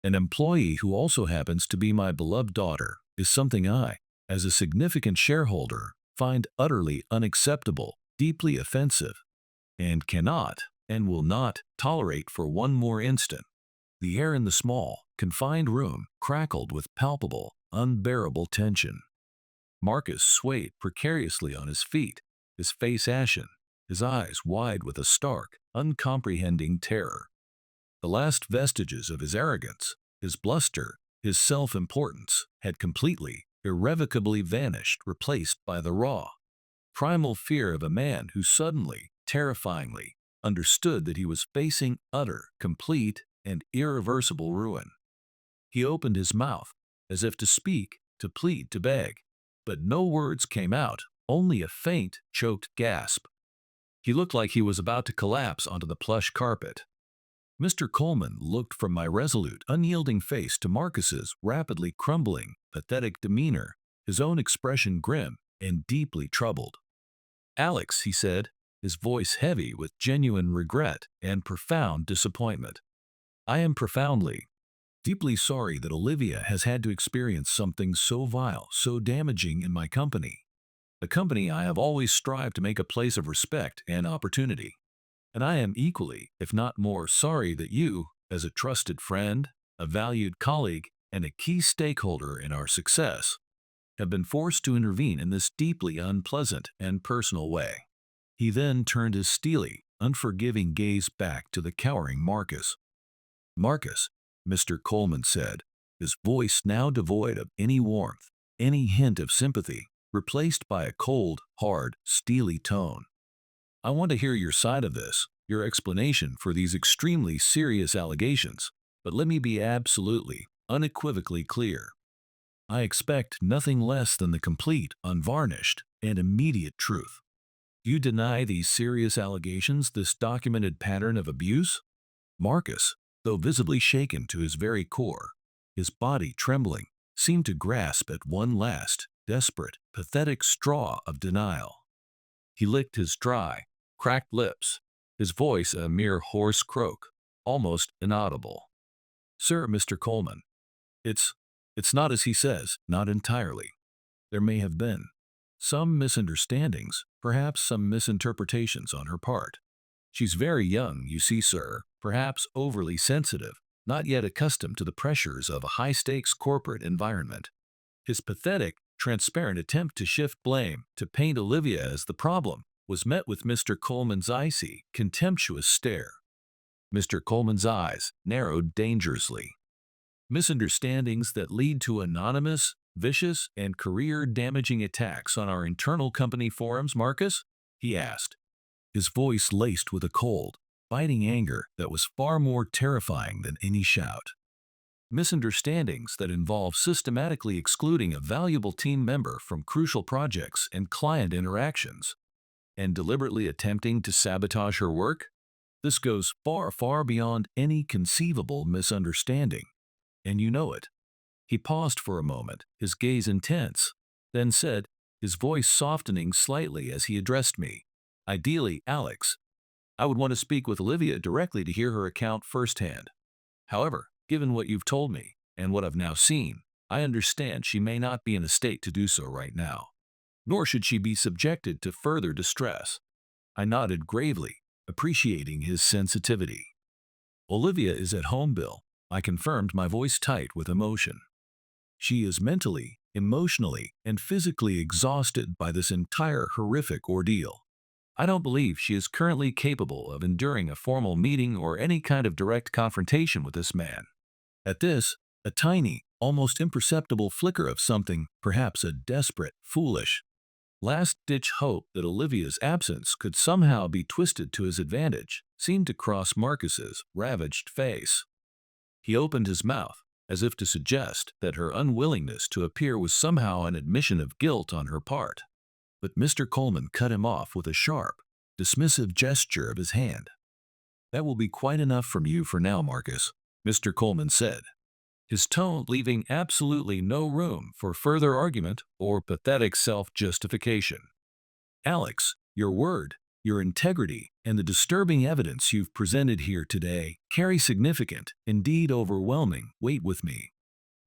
an employee who also happens to be my beloved daughter, is something I, as a significant shareholder, find utterly unacceptable, deeply offensive, and cannot and will not tolerate for one more instant. The air in the small, confined room crackled with palpable, unbearable tension. Marcus swayed precariously on his feet, his face ashen, his eyes wide with a stark, uncomprehending terror. The last vestiges of his arrogance, his bluster, his self-importance had completely, irrevocably vanished, replaced by the raw, primal fear of a man who suddenly, terrifyingly, understood that he was facing utter, complete, and irreversible ruin. He opened his mouth, as if to speak, to plead, to beg, but no words came out, only a faint, choked gasp. He looked like he was about to collapse onto the plush carpet. Mr. Coleman looked from my resolute, unyielding face to Marcus's rapidly crumbling, pathetic demeanor, his own expression grim and deeply troubled. "Alex," he said, his voice heavy with genuine regret and profound disappointment, "I am profoundly, deeply sorry that Olivia has had to experience something so vile, so damaging in my company, a company I have always strived to make a place of respect and opportunity. And I am equally, if not more, sorry that you, as a trusted friend, a valued colleague, and a key stakeholder in our success, have been forced to intervene in this deeply unpleasant and personal way." He then turned his steely, unforgiving gaze back to the cowering Marcus. "Marcus," Mr. Coleman said, his voice now devoid of any warmth, any hint of sympathy, replaced by a cold, hard, steely tone. "I want to hear your side of this, your explanation for these extremely serious allegations, but let me be absolutely, unequivocally clear. I expect nothing less than the complete, unvarnished, and immediate truth. You deny these serious allegations, this documented pattern of abuse?" Marcus, though visibly shaken to his very core, his body trembling, seemed to grasp at one last, desperate, pathetic straw of denial. He licked his dry, cracked lips, his voice a mere hoarse croak, almost inaudible. "Sir, Mr. Coleman, it's not as he says, not entirely. There may have been some misunderstandings, perhaps some misinterpretations on her part. She's very young, you see, sir, perhaps overly sensitive, not yet accustomed to the pressures of a high-stakes corporate environment." His pathetic, transparent attempt to shift blame, to paint Olivia as the problem, was met with Mr. Coleman's icy, contemptuous stare. Mr. Coleman's eyes narrowed dangerously. "Misunderstandings that lead to anonymous, vicious, and career-damaging attacks on our internal company forums, Marcus?" he asked, his voice laced with a cold, biting anger that was far more terrifying than any shout. "Misunderstandings that involve systematically excluding a valuable team member from crucial projects and client interactions, and deliberately attempting to sabotage her work? This goes far, far beyond any conceivable misunderstanding, and you know it." He paused for a moment, his gaze intense, then said, his voice softening slightly as he addressed me, "Ideally, Alex, I would want to speak with Olivia directly to hear her account firsthand. However, given what you've told me, and what I've now seen, I understand she may not be in a state to do so right now. Nor should she be subjected to further distress." I nodded gravely, appreciating his sensitivity. "Olivia is at home, Bill," I confirmed, my voice tight with emotion. "She is mentally, emotionally, and physically exhausted by this entire horrific ordeal. I don't believe she is currently capable of enduring a formal meeting or any kind of direct confrontation with this man." At this, A tiny, almost imperceptible flicker of something, perhaps a desperate, foolish, last-ditch hope that Olivia's absence could somehow be twisted to his advantage, seemed to cross Marcus's ravaged face. He opened his mouth, as if to suggest that her unwillingness to appear was somehow an admission of guilt on her part. But Mr. Coleman cut him off with a sharp, dismissive gesture of his hand. "That will be quite enough from you for now, Marcus," Mr. Coleman said, his tone leaving absolutely no room for further argument or pathetic self-justification. "Alex, your word, your integrity, and the disturbing evidence you've presented here today carry significant, indeed overwhelming, weight with me.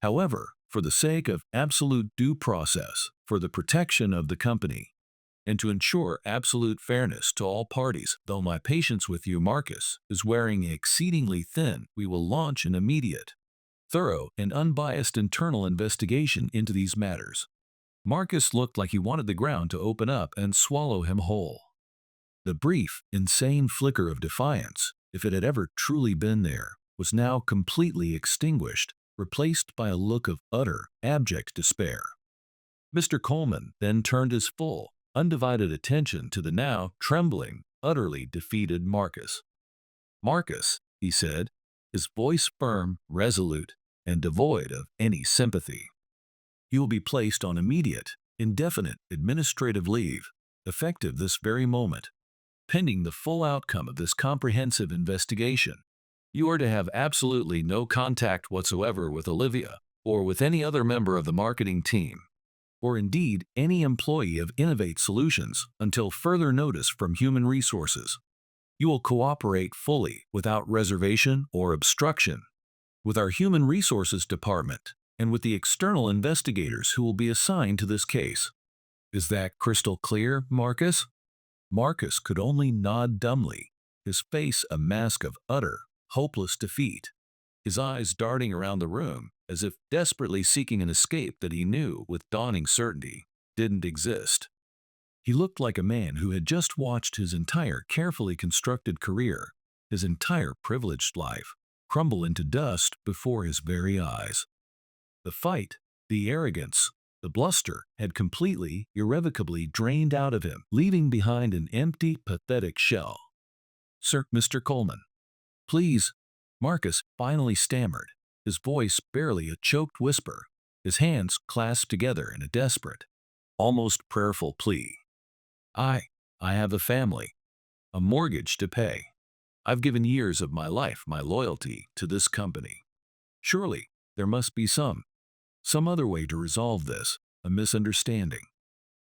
However, for the sake of absolute due process, for the protection of the company, and to ensure absolute fairness to all parties, though my patience with you, Marcus, is wearing exceedingly thin, we will launch an immediate, thorough, and unbiased internal investigation into these matters." Marcus looked like he wanted the ground to open up and swallow him whole. The brief, insane flicker of defiance, if it had ever truly been there, was now completely extinguished, replaced by a look of utter, abject despair. Mr. Coleman then turned his full, undivided attention to the now trembling, utterly defeated Marcus. "Marcus," he said, his voice firm, resolute, and devoid of any sympathy, "you will be placed on immediate, indefinite administrative leave, effective this very moment. Pending the full outcome of this comprehensive investigation, you are to have absolutely no contact whatsoever with Olivia or with any other member of the marketing team, or indeed any employee of Innovate Solutions until further notice from Human Resources. You will cooperate fully, without reservation or obstruction, with our Human Resources Department and with the external investigators who will be assigned to this case. Is that crystal clear, Marcus?" Marcus could only nod dumbly, his face a mask of utter, hopeless defeat, his eyes darting around the room as if desperately seeking an escape that he knew, with dawning certainty, didn't exist. He looked like a man who had just watched his entire carefully constructed career, his entire privileged life, crumble into dust before his very eyes. The fight, the arrogance, the bluster had completely, irrevocably drained out of him, leaving behind an empty, pathetic shell. "Sir, Mr. Coleman, please," Marcus finally stammered, his voice barely a choked whisper, his hands clasped together in a desperate, almost prayerful plea. I have a family, a mortgage to pay. I've given years of my life, my loyalty, to this company. Surely, there must be some other way to resolve this, a misunderstanding."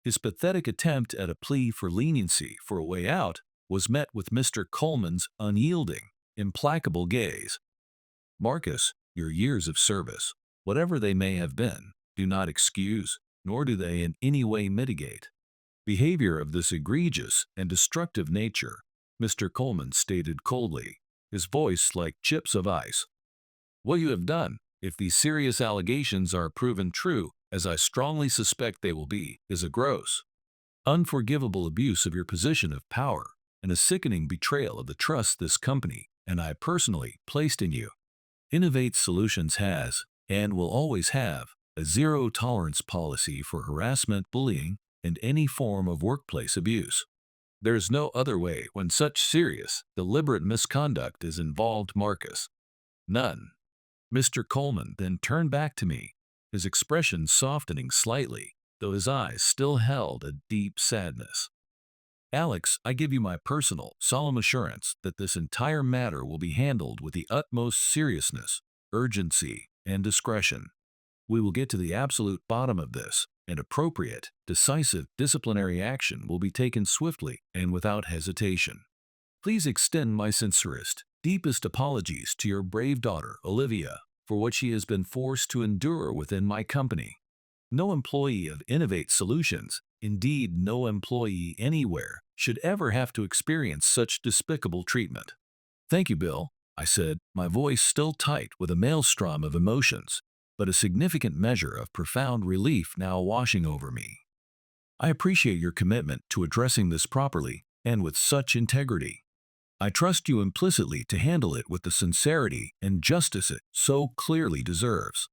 His pathetic attempt at a plea for leniency, for a way out, was met with Mr. Coleman's unyielding, implacable gaze. "Marcus, your years of service, whatever they may have been, do not excuse, nor do they in any way mitigate behavior of this egregious and destructive nature," Mr. Coleman stated coldly, his voice like chips of ice. "What you have done, if these serious allegations are proven true, as I strongly suspect they will be, is a gross, unforgivable abuse of your position of power and a sickening betrayal of the trust this company, and I personally, placed in you. Innovate Solutions has, and will always have, a zero-tolerance policy for harassment, bullying, and any form of workplace abuse. There is no other way when such serious, deliberate misconduct is involved, Marcus. None." Mr. Coleman then turned back to me, his expression softening slightly, though his eyes still held a deep sadness. "Alex, I give you my personal, solemn assurance that this entire matter will be handled with the utmost seriousness, urgency, and discretion. We will get to the absolute bottom of this, and appropriate, decisive disciplinary action will be taken swiftly and without hesitation. Please extend my sincerest, deepest apologies to your brave daughter, Olivia, for what she has been forced to endure within my company. No employee of Innovate Solutions, indeed no employee anywhere, should ever have to experience such despicable treatment." "Thank you, Bill," I said, my voice still tight with a maelstrom of emotions, but a significant measure of profound relief now washing over me. "I appreciate your commitment to addressing this properly and with such integrity. I trust you implicitly to handle it with the sincerity and justice it so clearly deserves.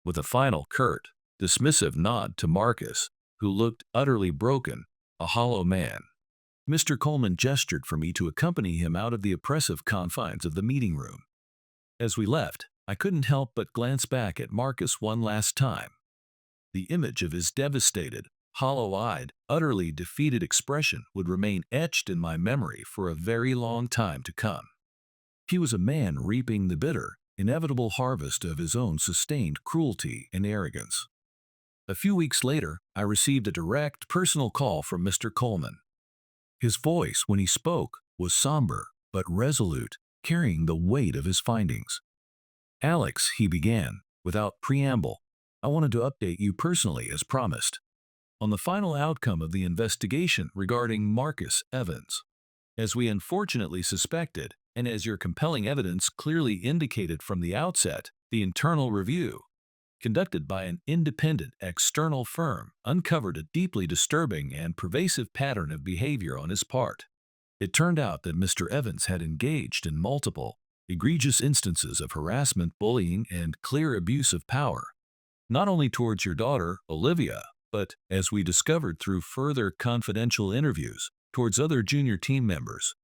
With a final curt, dismissive nod to Marcus, who looked utterly broken, a hollow man, Mr. Coleman gestured for me to accompany him out of the oppressive confines of the meeting room. As we left, I couldn't help but glance back at Marcus one last time. The image of his devastated, hollow-eyed, utterly defeated expression would remain etched in my memory for a very long time to come. He was a man reaping the bitter, inevitable harvest of his own sustained cruelty and arrogance. A few weeks later, I received a direct, personal call from Mr. Coleman. His voice, when he spoke, was somber but resolute, carrying the weight of his findings. "Alex," he began, without preamble, "I wanted to update you personally as promised on the final outcome of the investigation regarding Marcus Evans. As we unfortunately suspected, and as your compelling evidence clearly indicated from the outset, the internal review, conducted by an independent external firm, uncovered a deeply disturbing and pervasive pattern of behavior on his part. It turned out that Mr. Evans had engaged in multiple, egregious instances of harassment, bullying, and clear abuse of power, not only towards your daughter, Olivia, but, as we discovered through further confidential interviews, towards other junior team members,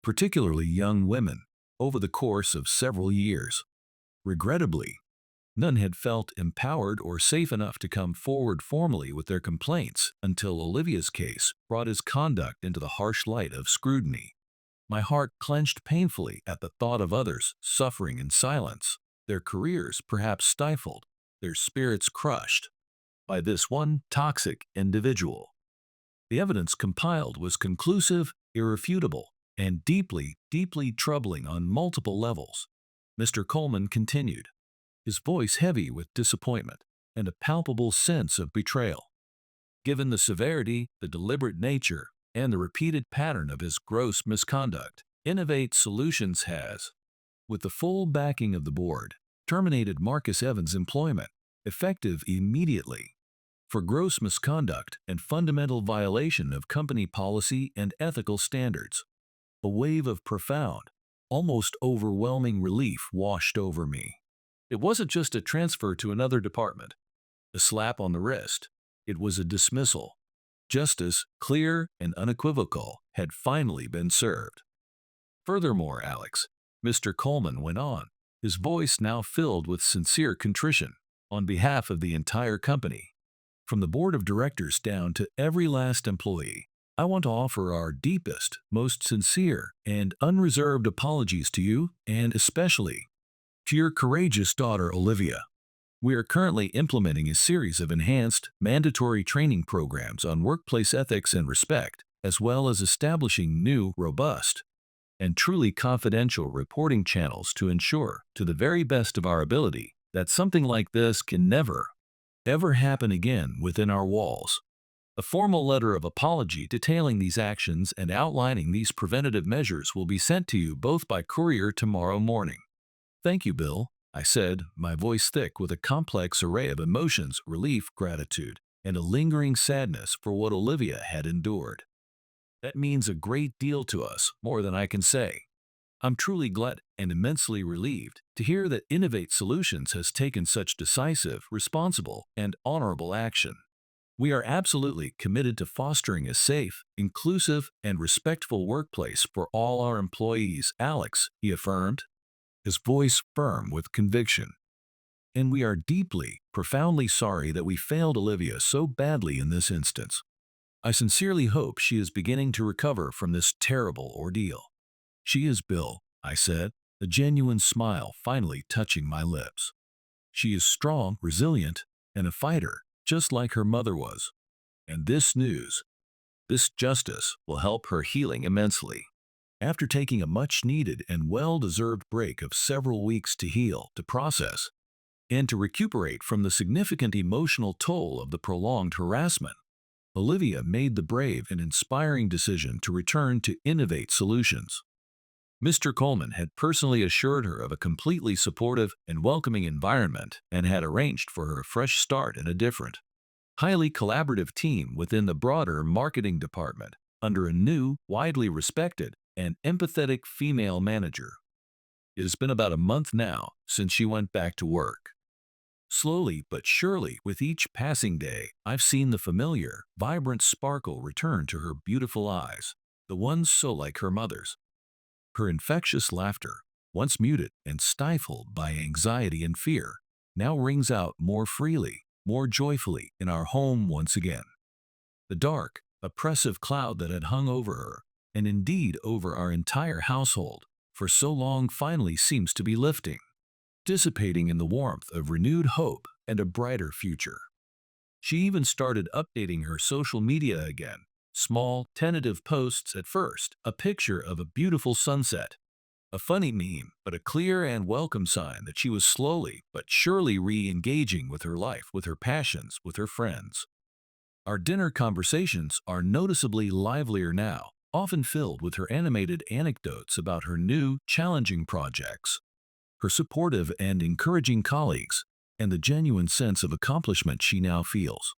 particularly young women, over the course of several years. Regrettably, none had felt empowered or safe enough to come forward formally with their complaints until Olivia's case brought his conduct into the harsh light of scrutiny. My heart clenched painfully at the thought of others suffering in silence, their careers perhaps stifled, their spirits crushed by this one toxic individual. The evidence compiled was conclusive, irrefutable, and deeply, deeply troubling on multiple levels. Mr. Coleman continued, his voice heavy with disappointment and a palpable sense of betrayal. Given the severity, the deliberate nature, and the repeated pattern of his gross misconduct, Innovate Solutions has, with the full backing of the board, terminated Marcus Evans' employment, effective immediately, for gross misconduct and fundamental violation of company policy and ethical standards. A wave of profound, almost overwhelming relief washed over me. It wasn't just a transfer to another department, a slap on the wrist. It was a dismissal. Justice, clear and unequivocal, had finally been served. Furthermore, Alex, Mr. Coleman went on, his voice now filled with sincere contrition, on behalf of the entire company, from the board of directors down to every last employee, I want to offer our deepest, most sincere, and unreserved apologies to you, and especially to your courageous daughter, Olivia. We are currently implementing a series of enhanced, mandatory training programs on workplace ethics and respect, as well as establishing new, robust, and truly confidential reporting channels to ensure, to the very best of our ability, that something like this can never, ever happen again within our walls. A formal letter of apology detailing these actions and outlining these preventative measures will be sent to you both by courier tomorrow morning. Thank you, Bill, I said, my voice thick with a complex array of emotions, relief, gratitude, and a lingering sadness for what Olivia had endured. That means a great deal to us, more than I can say. I'm truly glad and immensely relieved to hear that Innovate Solutions has taken such decisive, responsible, and honorable action. We are absolutely committed to fostering a safe, inclusive, and respectful workplace for all our employees, Alex, he affirmed, his voice firm with conviction. And we are deeply, profoundly sorry that we failed Olivia so badly in this instance. I sincerely hope she is beginning to recover from this terrible ordeal. She is, Bill, I said, a genuine smile finally touching my lips. She is strong, resilient, and a fighter, just like her mother was. And this news, this justice, will help her healing immensely. After taking a much-needed and well-deserved break of several weeks to heal, to process, and to recuperate from the significant emotional toll of the prolonged harassment, Olivia made the brave and inspiring decision to return to Innovate Solutions. Mr. Coleman had personally assured her of a completely supportive and welcoming environment and had arranged for her a fresh start in a different, highly collaborative team within the broader marketing department, under a new, widely respected, an empathetic female manager. It has been about a month now since she went back to work. Slowly but surely, with each passing day, I've seen the familiar, vibrant sparkle return to her beautiful eyes, the ones so like her mother's. Her infectious laughter, once muted and stifled by anxiety and fear, now rings out more freely, more joyfully in our home once again. The dark, oppressive cloud that had hung over her, and indeed over our entire household, for so long finally seems to be lifting, dissipating in the warmth of renewed hope and a brighter future. She even started updating her social media again. Small, tentative posts at first, a picture of a beautiful sunset. A funny meme, but a clear and welcome sign that she was slowly but surely re-engaging with her life, with her passions, with her friends. Our dinner conversations are noticeably livelier now, often filled with her animated anecdotes about her new, challenging projects, her supportive and encouraging colleagues, and the genuine sense of accomplishment she now feels.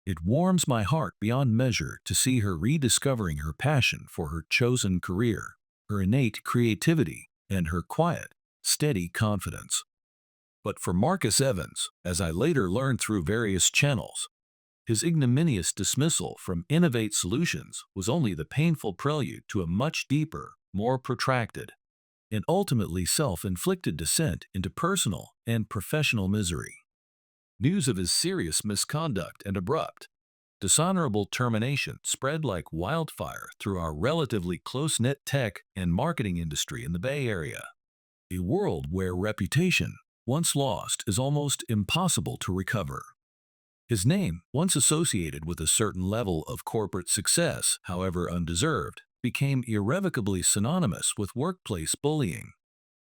It warms my heart beyond measure to see her rediscovering her passion for her chosen career, her innate creativity, and her quiet, steady confidence. But for Marcus Evans, as I later learned through various channels, his ignominious dismissal from Innovate Solutions was only the painful prelude to a much deeper, more protracted, and ultimately self-inflicted descent into personal and professional misery. News of his serious misconduct and abrupt, dishonorable termination spread like wildfire through our relatively close-knit tech and marketing industry in the Bay Area, a world where reputation, once lost, is almost impossible to recover. His name, once associated with a certain level of corporate success, however undeserved, became irrevocably synonymous with workplace bullying,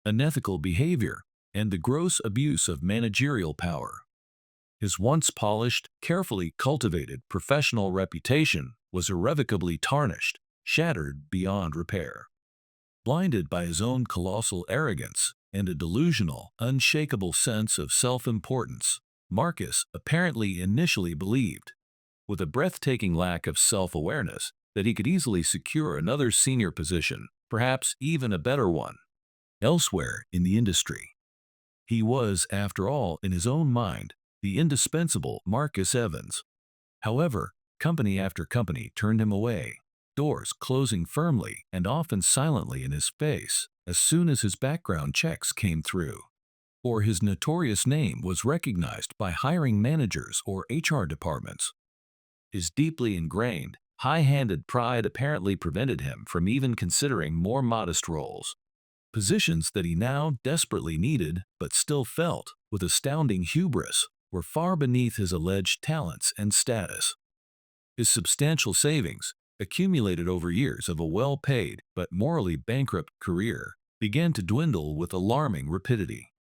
unethical behavior, and the gross abuse of managerial power. His once polished, carefully cultivated professional reputation was irrevocably tarnished, shattered beyond repair. Blinded by his own colossal arrogance and a delusional, unshakable sense of self-importance, Marcus apparently initially believed, with a breathtaking lack of self-awareness, that he could easily secure another senior position, perhaps even a better one, elsewhere in the industry. He was, after all, in his own mind, the indispensable Marcus Evans. However, company after company turned him away, doors closing firmly and often silently in his face as soon as his background checks came through, or his notorious name was recognized by hiring managers or HR departments. His deeply ingrained, high-handed pride apparently prevented him from even considering more modest roles, positions that he now desperately needed but still felt, with astounding hubris, were far beneath his alleged talents and status. His substantial savings, accumulated over years of a well-paid but morally bankrupt career, began to dwindle with alarming rapidity.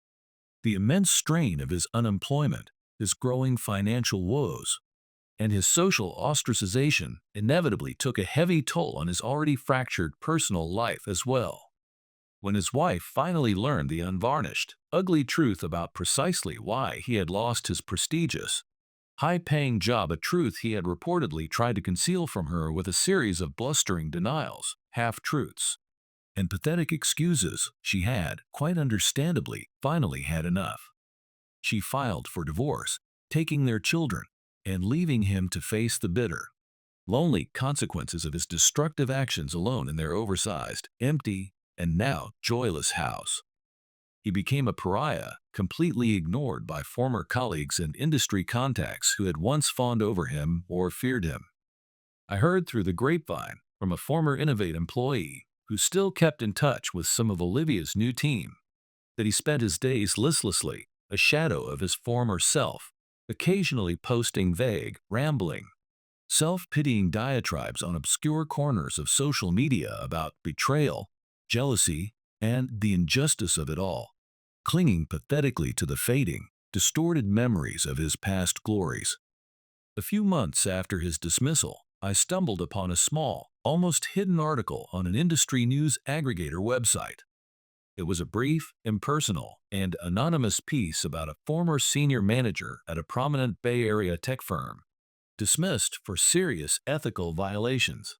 The immense strain of his unemployment, his growing financial woes, and his social ostracization inevitably took a heavy toll on his already fractured personal life as well. When his wife finally learned the unvarnished, ugly truth about precisely why he had lost his prestigious, high-paying job, a truth he had reportedly tried to conceal from her with a series of blustering denials, half-truths, and pathetic excuses, she had, quite understandably, finally had enough. She filed for divorce, taking their children, and leaving him to face the bitter, lonely consequences of his destructive actions alone in their oversized, empty, and now joyless house. He became a pariah, completely ignored by former colleagues and industry contacts who had once fawned over him or feared him. I heard through the grapevine from a former Innovate employee who still kept in touch with some of Olivia's new team that he spent his days listlessly, a shadow of his former self, occasionally posting vague, rambling, self-pitying diatribes on obscure corners of social media about betrayal, jealousy, and the injustice of it all, clinging pathetically to the fading, distorted memories of his past glories. A few months after his dismissal, I stumbled upon a small, almost hidden article on an industry news aggregator website. It was a brief, impersonal, and anonymous piece about a former senior manager at a prominent Bay Area tech firm, dismissed for serious ethical violations.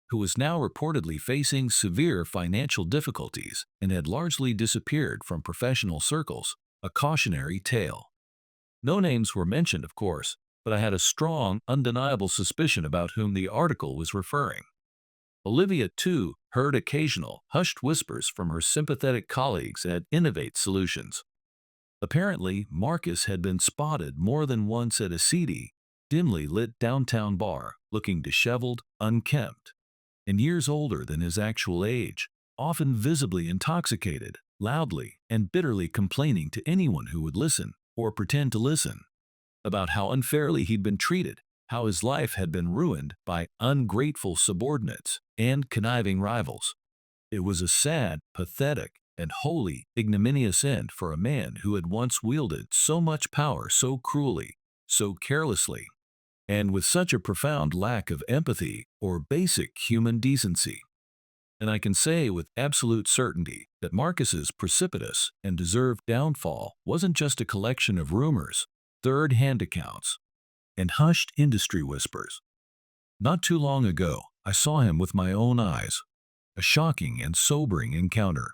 who was now reportedly facing severe financial difficulties and had largely disappeared from professional circles, a cautionary tale. No names were mentioned, of course, but I had a strong, undeniable suspicion about whom the article was referring. Olivia, too, heard occasional, hushed whispers from her sympathetic colleagues at Innovate Solutions. Apparently, Marcus had been spotted more than once at a seedy, dimly lit downtown bar, looking disheveled, unkempt, and years older than his actual age, often visibly intoxicated, loudly and bitterly complaining to anyone who would listen or pretend to listen about how unfairly he'd been treated, how his life had been ruined by ungrateful subordinates and conniving rivals. It was a sad, pathetic, and wholly ignominious end for a man who had once wielded so much power so cruelly, so carelessly, and with such a profound lack of empathy or basic human decency. And I can say with absolute certainty that Marcus's precipitous and deserved downfall wasn't just a collection of rumors, third-hand accounts, and hushed industry whispers. Not too long ago, I saw him with my own eyes, a shocking and sobering encounter.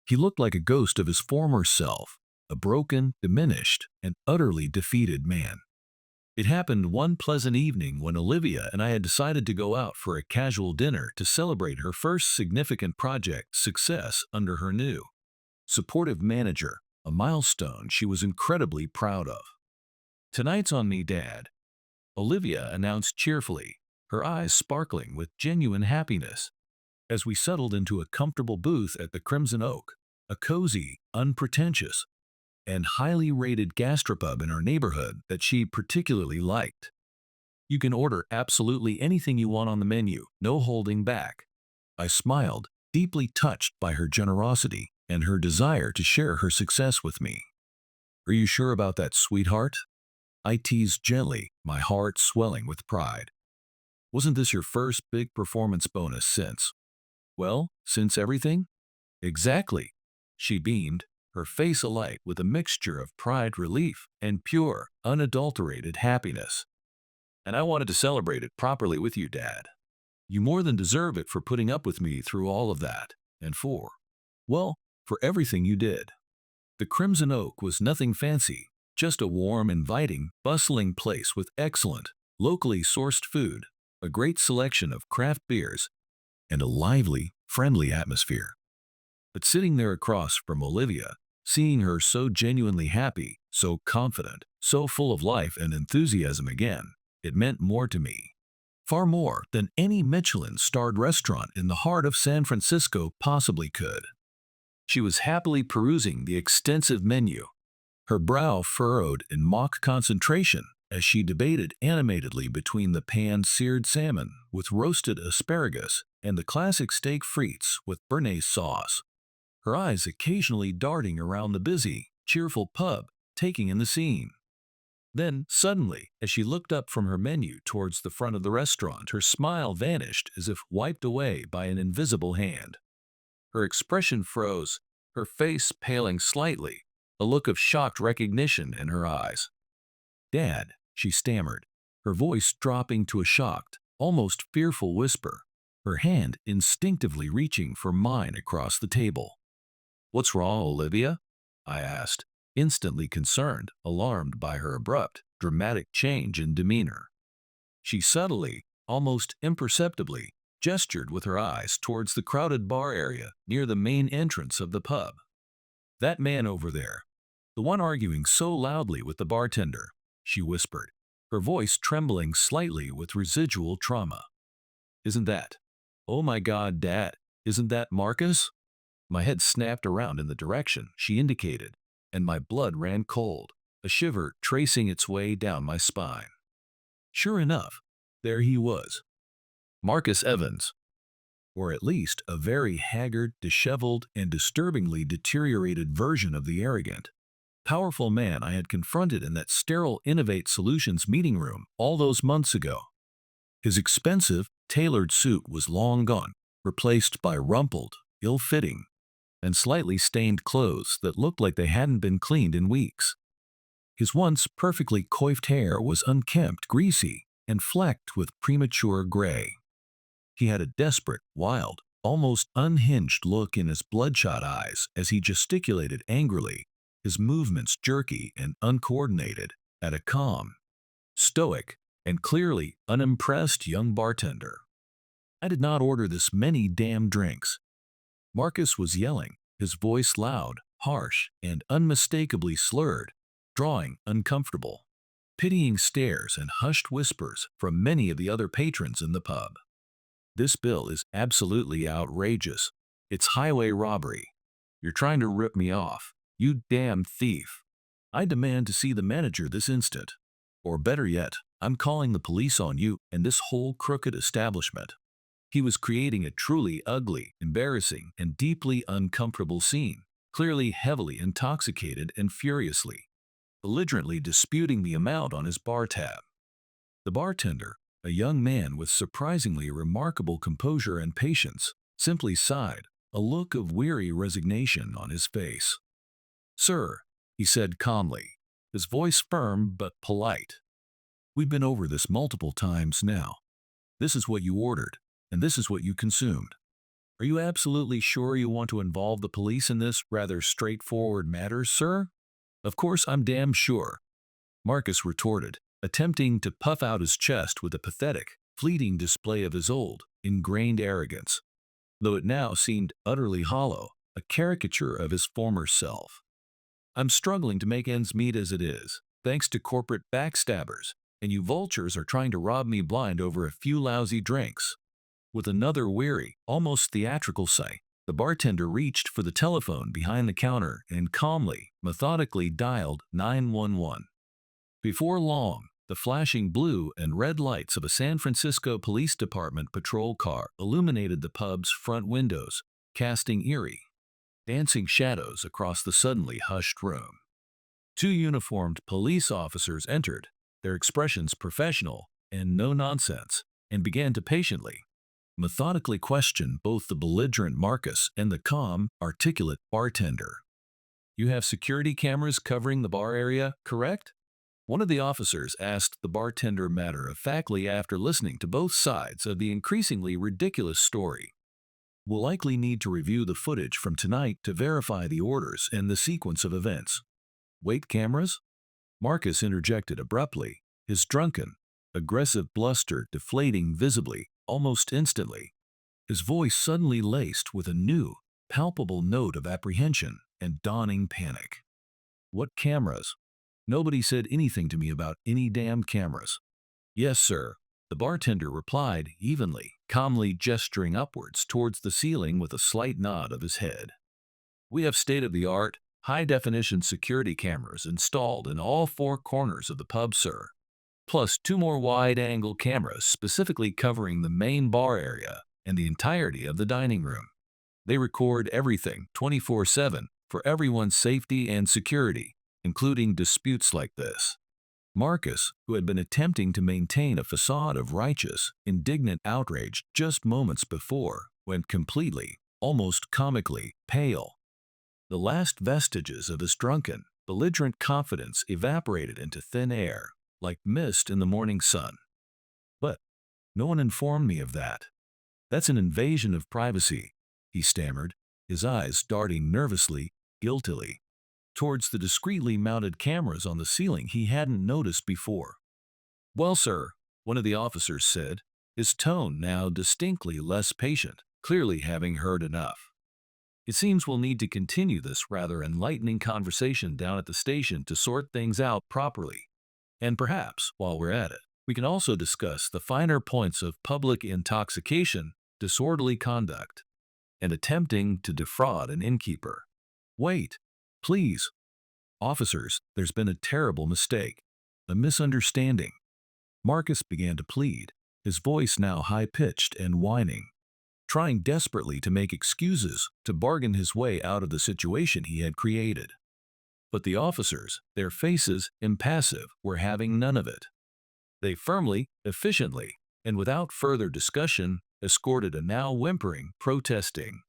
He looked like a ghost of his former self, a broken, diminished, and utterly defeated man. It happened one pleasant evening when Olivia and I had decided to go out for a casual dinner to celebrate her first significant project success under her new, supportive manager, a milestone she was incredibly proud of. "Tonight's on me, Dad," Olivia announced cheerfully, her eyes sparkling with genuine happiness, as we settled into a comfortable booth at the Crimson Oak, a cozy, unpretentious, and highly rated gastropub in our neighborhood that she particularly liked. "You can order absolutely anything you want on the menu, no holding back." I smiled, deeply touched by her generosity and her desire to share her success with me. "Are you sure about that, sweetheart?" I teased gently, my heart swelling with pride. "Wasn't this your first big performance bonus since, well, since everything?" "Exactly," she beamed, her face alight with a mixture of pride, relief, and pure, unadulterated happiness. "And I wanted to celebrate it properly with you, Dad. You more than deserve it for putting up with me through all of that, and well, for everything you did." The Crimson Oak was nothing fancy, just a warm, inviting, bustling place with excellent, locally sourced food, a great selection of craft beers, and a lively, friendly atmosphere. But sitting there across from Olivia, seeing her so genuinely happy, so confident, so full of life and enthusiasm again, it meant more to me. Far more than any Michelin-starred restaurant in the heart of San Francisco possibly could. She was happily perusing the extensive menu, her brow furrowed in mock concentration as she debated animatedly between the pan-seared salmon with roasted asparagus and the classic steak frites with béarnaise sauce, her eyes occasionally darting around the busy, cheerful pub, taking in the scene. Then, suddenly, as she looked up from her menu towards the front of the restaurant, her smile vanished as if wiped away by an invisible hand. Her expression froze, her face paling slightly, a look of shocked recognition in her eyes. "Dad," she stammered, her voice dropping to a shocked, almost fearful whisper, her hand instinctively reaching for mine across the table. "What's wrong, Olivia?" I asked, instantly concerned, alarmed by her abrupt, dramatic change in demeanor. She subtly, almost imperceptibly, gestured with her eyes towards the crowded bar area near the main entrance of the pub. "That man over there, the one arguing so loudly with the bartender," she whispered, her voice trembling slightly with residual trauma. "Isn't that, oh my God, Dad, isn't that Marcus?" My head snapped around in the direction she indicated, and my blood ran cold, a shiver tracing its way down my spine. Sure enough, there he was. Marcus Evans, or at least a very haggard, disheveled, and disturbingly deteriorated version of the arrogant, powerful man I had confronted in that sterile Innovate Solutions meeting room all those months ago. His expensive, tailored suit was long gone, replaced by rumpled, ill-fitting, and slightly stained clothes that looked like they hadn't been cleaned in weeks. His once perfectly coiffed hair was unkempt, greasy, and flecked with premature gray. He had a desperate, wild, almost unhinged look in his bloodshot eyes as he gesticulated angrily, his movements jerky and uncoordinated, at a calm, stoic, and clearly unimpressed young bartender. "I did not order this many damn drinks." Marcus was yelling, his voice loud, harsh, and unmistakably slurred, drawing uncomfortable, pitying stares and hushed whispers from many of the other patrons in the pub. "This bill is absolutely outrageous. It's highway robbery. You're trying to rip me off. You damn thief. I demand to see the manager this instant. Or better yet, I'm calling the police on you and this whole crooked establishment." He was creating a truly ugly, embarrassing, and deeply uncomfortable scene, clearly heavily intoxicated and furiously, belligerently disputing the amount on his bar tab. The bartender, a young man with surprisingly remarkable composure and patience, simply sighed, a look of weary resignation on his face. "Sir," he said calmly, his voice firm but polite, "we've been over this multiple times now. This is what you ordered, and this is what you consumed. Are you absolutely sure you want to involve the police in this rather straightforward matter, sir?" "Of course I'm damn sure," Marcus retorted, attempting to puff out his chest with a pathetic, fleeting display of his old, ingrained arrogance, though it now seemed utterly hollow, a caricature of his former self. "I'm struggling to make ends meet as it is, thanks to corporate backstabbers, and you vultures are trying to rob me blind over a few lousy drinks." With another weary, almost theatrical sigh, the bartender reached for the telephone behind the counter and calmly, methodically dialed 911. Before long, the flashing blue and red lights of a San Francisco Police Department patrol car illuminated the pub's front windows, casting eerie, dancing shadows across the suddenly hushed room. Two uniformed police officers entered, their expressions professional and no nonsense, and began to patiently, methodically question both the belligerent Marcus and the calm, articulate bartender. "You have security cameras covering the bar area, correct?" one of the officers asked the bartender matter-of-factly after listening to both sides of the increasingly ridiculous story. "We'll likely need to review the footage from tonight to verify the orders and the sequence of events." "Wait, cameras?" Marcus interjected abruptly, his drunken, aggressive bluster deflating visibly, almost instantly, his voice suddenly laced with a new, palpable note of apprehension and dawning panic. "What cameras? Nobody said anything to me about any damn cameras." "Yes, sir," the bartender replied evenly, calmly gesturing upwards towards the ceiling with a slight nod of his head. "We have state-of-the-art, high-definition security cameras installed in all four corners of the pub, sir, plus two more wide-angle cameras specifically covering the main bar area and the entirety of the dining room. They record everything 24/7 for everyone's safety and security, including disputes like this." Marcus, who had been attempting to maintain a facade of righteous, indignant outrage just moments before, went completely, almost comically, pale. The last vestiges of his drunken, belligerent confidence evaporated into thin air, like mist in the morning sun. "But no one informed me of that. That's an invasion of privacy," he stammered, his eyes darting nervously, guiltily, towards the discreetly mounted cameras on the ceiling he hadn't noticed before. "Well, sir," one of the officers said, his tone now distinctly less patient, clearly having heard enough. "It seems we'll need to continue this rather enlightening conversation down at the station to sort things out properly. And perhaps, while we're at it, we can also discuss the finer points of public intoxication, disorderly conduct, and attempting to defraud an innkeeper." "Wait, please. Officers, there's been a terrible mistake, a misunderstanding." Marcus began to plead, his voice now high-pitched and whining, trying desperately to make excuses to bargain his way out of the situation he had created. But the officers, their faces impassive, were having none of it. They firmly, efficiently, and without further discussion, escorted a now whimpering, protesting,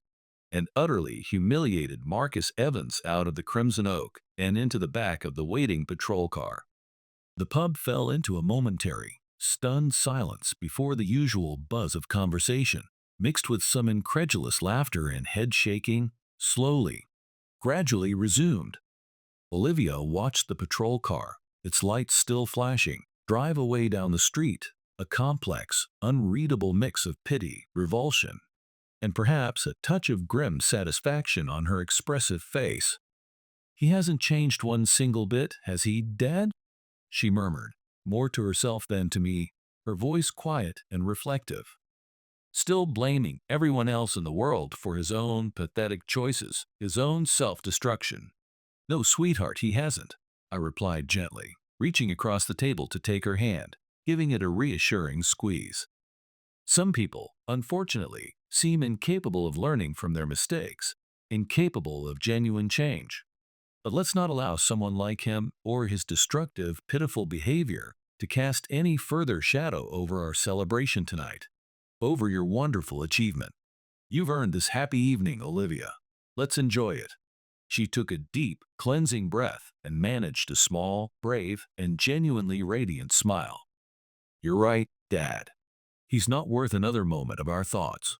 and utterly humiliated Marcus Evans out of the Crimson Oak and into the back of the waiting patrol car. The pub fell into a momentary, stunned silence before the usual buzz of conversation, mixed with some incredulous laughter and head shaking, slowly, gradually resumed. Olivia watched the patrol car, its lights still flashing, drive away down the street, a complex, unreadable mix of pity, revulsion, and perhaps a touch of grim satisfaction on her expressive face. "He hasn't changed one single bit, has he, Dad?" she murmured, more to herself than to me, her voice quiet and reflective. Still blaming everyone else in the world for his own pathetic choices, his own self-destruction. "No, sweetheart, he hasn't," I replied gently, reaching across the table to take her hand, giving it a reassuring squeeze. Some people, unfortunately, seem incapable of learning from their mistakes, incapable of genuine change. But let's not allow someone like him or his destructive, pitiful behavior to cast any further shadow over our celebration tonight, over your wonderful achievement. You've earned this happy evening, Olivia. Let's enjoy it." She took a deep, cleansing breath and managed a small, brave, and genuinely radiant smile. "You're right, Dad. He's not worth another moment of our thoughts."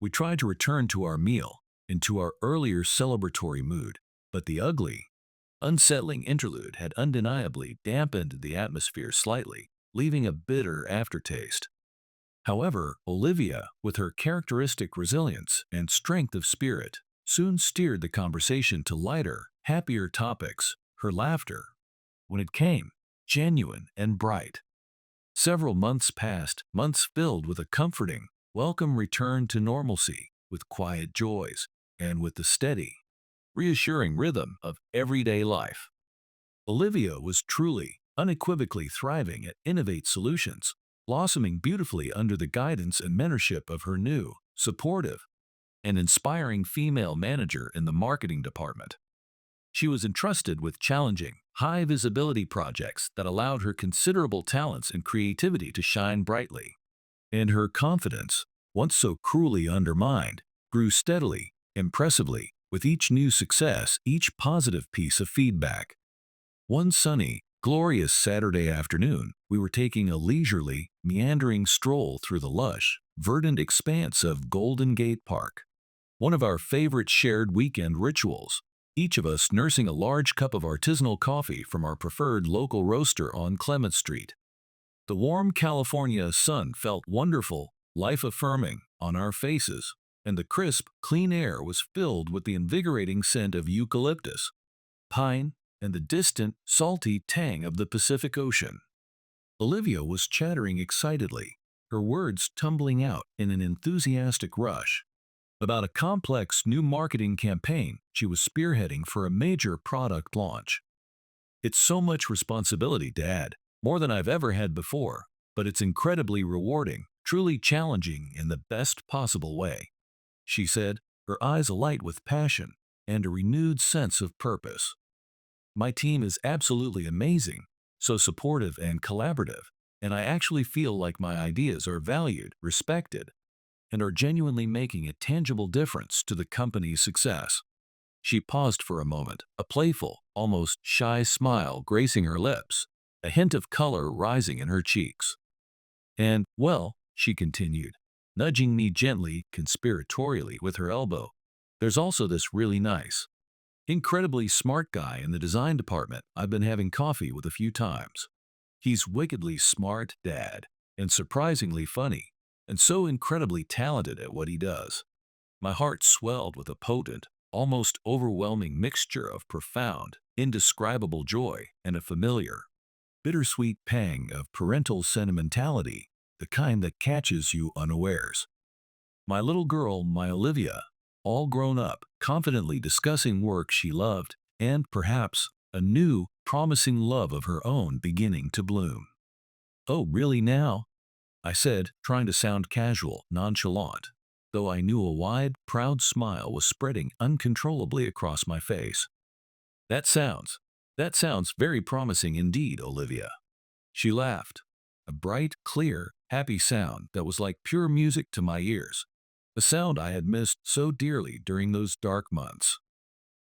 We tried to return to our meal, into our earlier celebratory mood, but the ugly, unsettling interlude had undeniably dampened the atmosphere slightly, leaving a bitter aftertaste. However, Olivia, with her characteristic resilience and strength of spirit, soon steered the conversation to lighter, happier topics, her laughter, when it came, genuine and bright. Several months passed, months filled with a comforting, welcome return to normalcy, with quiet joys, and with the steady, reassuring rhythm of everyday life. Olivia was truly, unequivocally thriving at Innovate Solutions, blossoming beautifully under the guidance and mentorship of her new, supportive, and inspiring female manager in the marketing department. She was entrusted with challenging, high-visibility projects that allowed her considerable talents and creativity to shine brightly. And her confidence, once so cruelly undermined, grew steadily, impressively, with each new success, each positive piece of feedback. One sunny, glorious Saturday afternoon, we were taking a leisurely, meandering stroll through the lush, verdant expanse of Golden Gate Park. One of our favorite shared weekend rituals, each of us nursing a large cup of artisanal coffee from our preferred local roaster on Clement Street. The warm California sun felt wonderful, life-affirming, on our faces, and the crisp, clean air was filled with the invigorating scent of eucalyptus, pine, and the distant, salty tang of the Pacific Ocean. Olivia was chattering excitedly, her words tumbling out in an enthusiastic rush, about a complex new marketing campaign she was spearheading for a major product launch. "It's so much responsibility, Dad, more than I've ever had before, but it's incredibly rewarding, truly challenging in the best possible way," she said, her eyes alight with passion and a renewed sense of purpose. "My team is absolutely amazing, so supportive and collaborative, and I actually feel like my ideas are valued, respected, and are genuinely making a tangible difference to the company's success." She paused for a moment, a playful, almost shy smile gracing her lips, a hint of color rising in her cheeks. "And, well," she continued, nudging me gently, conspiratorially with her elbow, "there's also this really nice, incredibly smart guy in the design department I've been having coffee with a few times. He's wickedly smart, Dad, and surprisingly funny, and so incredibly talented at what he does." My heart swelled with a potent, almost overwhelming mixture of profound, indescribable joy and a familiar, bittersweet pang of parental sentimentality, the kind that catches you unawares. My little girl, my Olivia, all grown up, confidently discussing work she loved, and perhaps a new, promising love of her own beginning to bloom. "Oh, really now?" I said, trying to sound casual, nonchalant, though I knew a wide, proud smile was spreading uncontrollably across my face. That sounds very promising indeed, Olivia." She laughed, a bright, clear, happy sound that was like pure music to my ears, a sound I had missed so dearly during those dark months.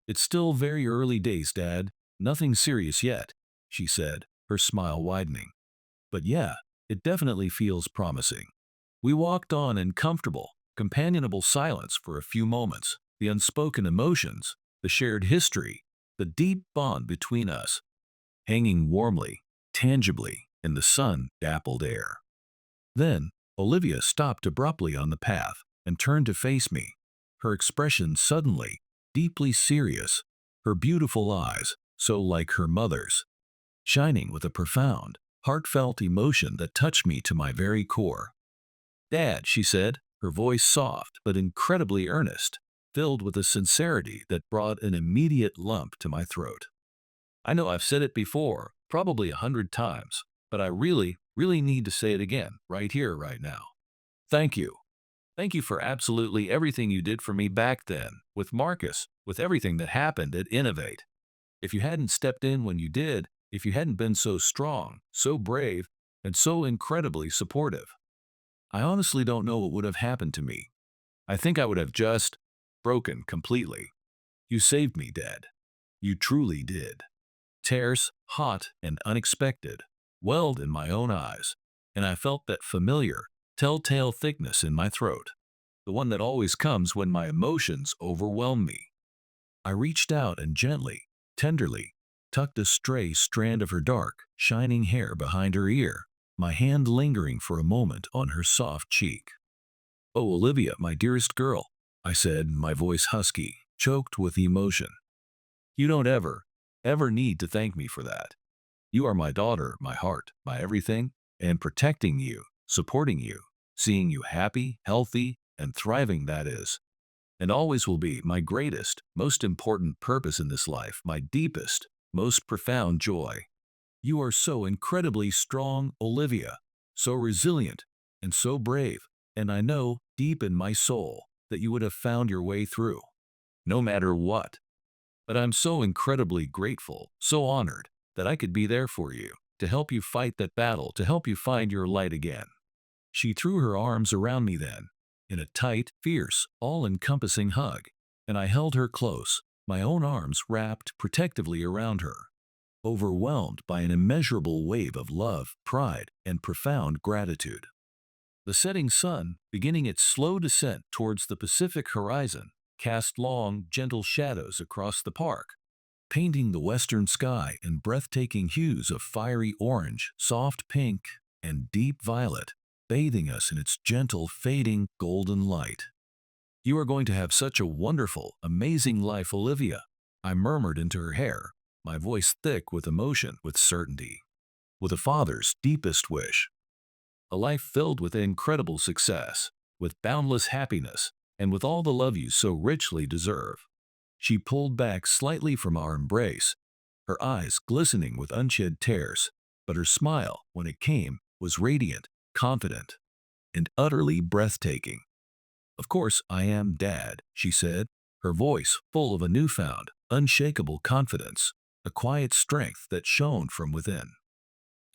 "It's still very early days, Dad, nothing serious yet," she said, her smile widening. "But yeah, It definitely feels promising. We walked on in comfortable, companionable silence for a few moments. The unspoken emotions, the shared history, the deep bond between us, hanging warmly, tangibly in the sun-dappled air. Then, Olivia stopped abruptly on the path and turned to face me, her expression suddenly, deeply serious, her beautiful eyes, so like her mother's, shining with a profound, heartfelt emotion that touched me to my very core. "Dad," she said, her voice soft but incredibly earnest, filled with a sincerity that brought an immediate lump to my throat. "I know I've said it before, probably 100 times, but I really, really need to say it again, right here, right now. Thank you. Thank you for absolutely everything you did for me back then, with Marcus, with everything that happened at Innovate. If you hadn't stepped in when you did, if you hadn't been so strong, so brave, and so incredibly supportive, I honestly don't know what would have happened to me. I think I would have just broken completely. You saved me, Dad. You truly did." Tears, hot and unexpected, welled in my own eyes, and I felt that familiar, telltale thickness in my throat, the one that always comes when my emotions overwhelm me. I reached out and gently, tenderly, tucked a stray strand of her dark, shining hair behind her ear, my hand lingering for a moment on her soft cheek. "Oh, Olivia, my dearest girl," I said, my voice husky, choked with emotion. "You don't ever need to thank me for that. You are my daughter, my heart, my everything, and protecting you, supporting you, seeing you happy, healthy, and thriving, that is, and always will be my greatest, most important purpose in this life, my deepest, most profound joy. You are so incredibly strong, Olivia, so resilient, and so brave, and I know, deep in my soul, that you would have found your way through, no matter what. But I'm so incredibly grateful, so honored, that I could be there for you, to help you fight that battle, to help you find your light again." She threw her arms around me then, in a tight, fierce, all-encompassing hug, and I held her close, my own arms wrapped protectively around her, overwhelmed by an immeasurable wave of love, pride, and profound gratitude. The setting sun, beginning its slow descent towards the Pacific horizon, cast long, gentle shadows across the park, painting the western sky in breathtaking hues of fiery orange, soft pink, and deep violet, bathing us in its gentle, fading, golden light. "You are going to have such a wonderful, amazing life, Olivia," I murmured into her hair, my voice thick with emotion, with certainty, with a father's deepest wish. "A life filled with incredible success, with boundless happiness, and with all the love you so richly deserve." She pulled back slightly from our embrace, her eyes glistening with unshed tears, but her smile, when it came, was radiant, confident, and utterly breathtaking. "Of course I am, Dad," she said, her voice full of a newfound, unshakable confidence, a quiet strength that shone from within.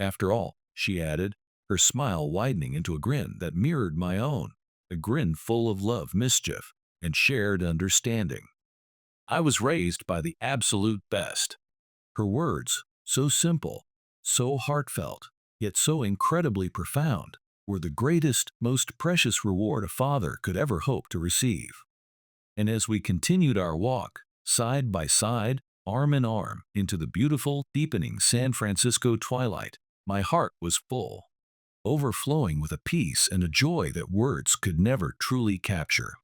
"After all," she added, her smile widening into a grin that mirrored my own, a grin full of love, mischief, and shared understanding, "I was raised by the absolute best." Her words, so simple, so heartfelt, yet so incredibly profound, were the greatest, most precious reward a father could ever hope to receive. And as we continued our walk, side by side, arm in arm, into the beautiful, deepening San Francisco twilight, my heart was full, overflowing with a peace and a joy that words could never truly capture.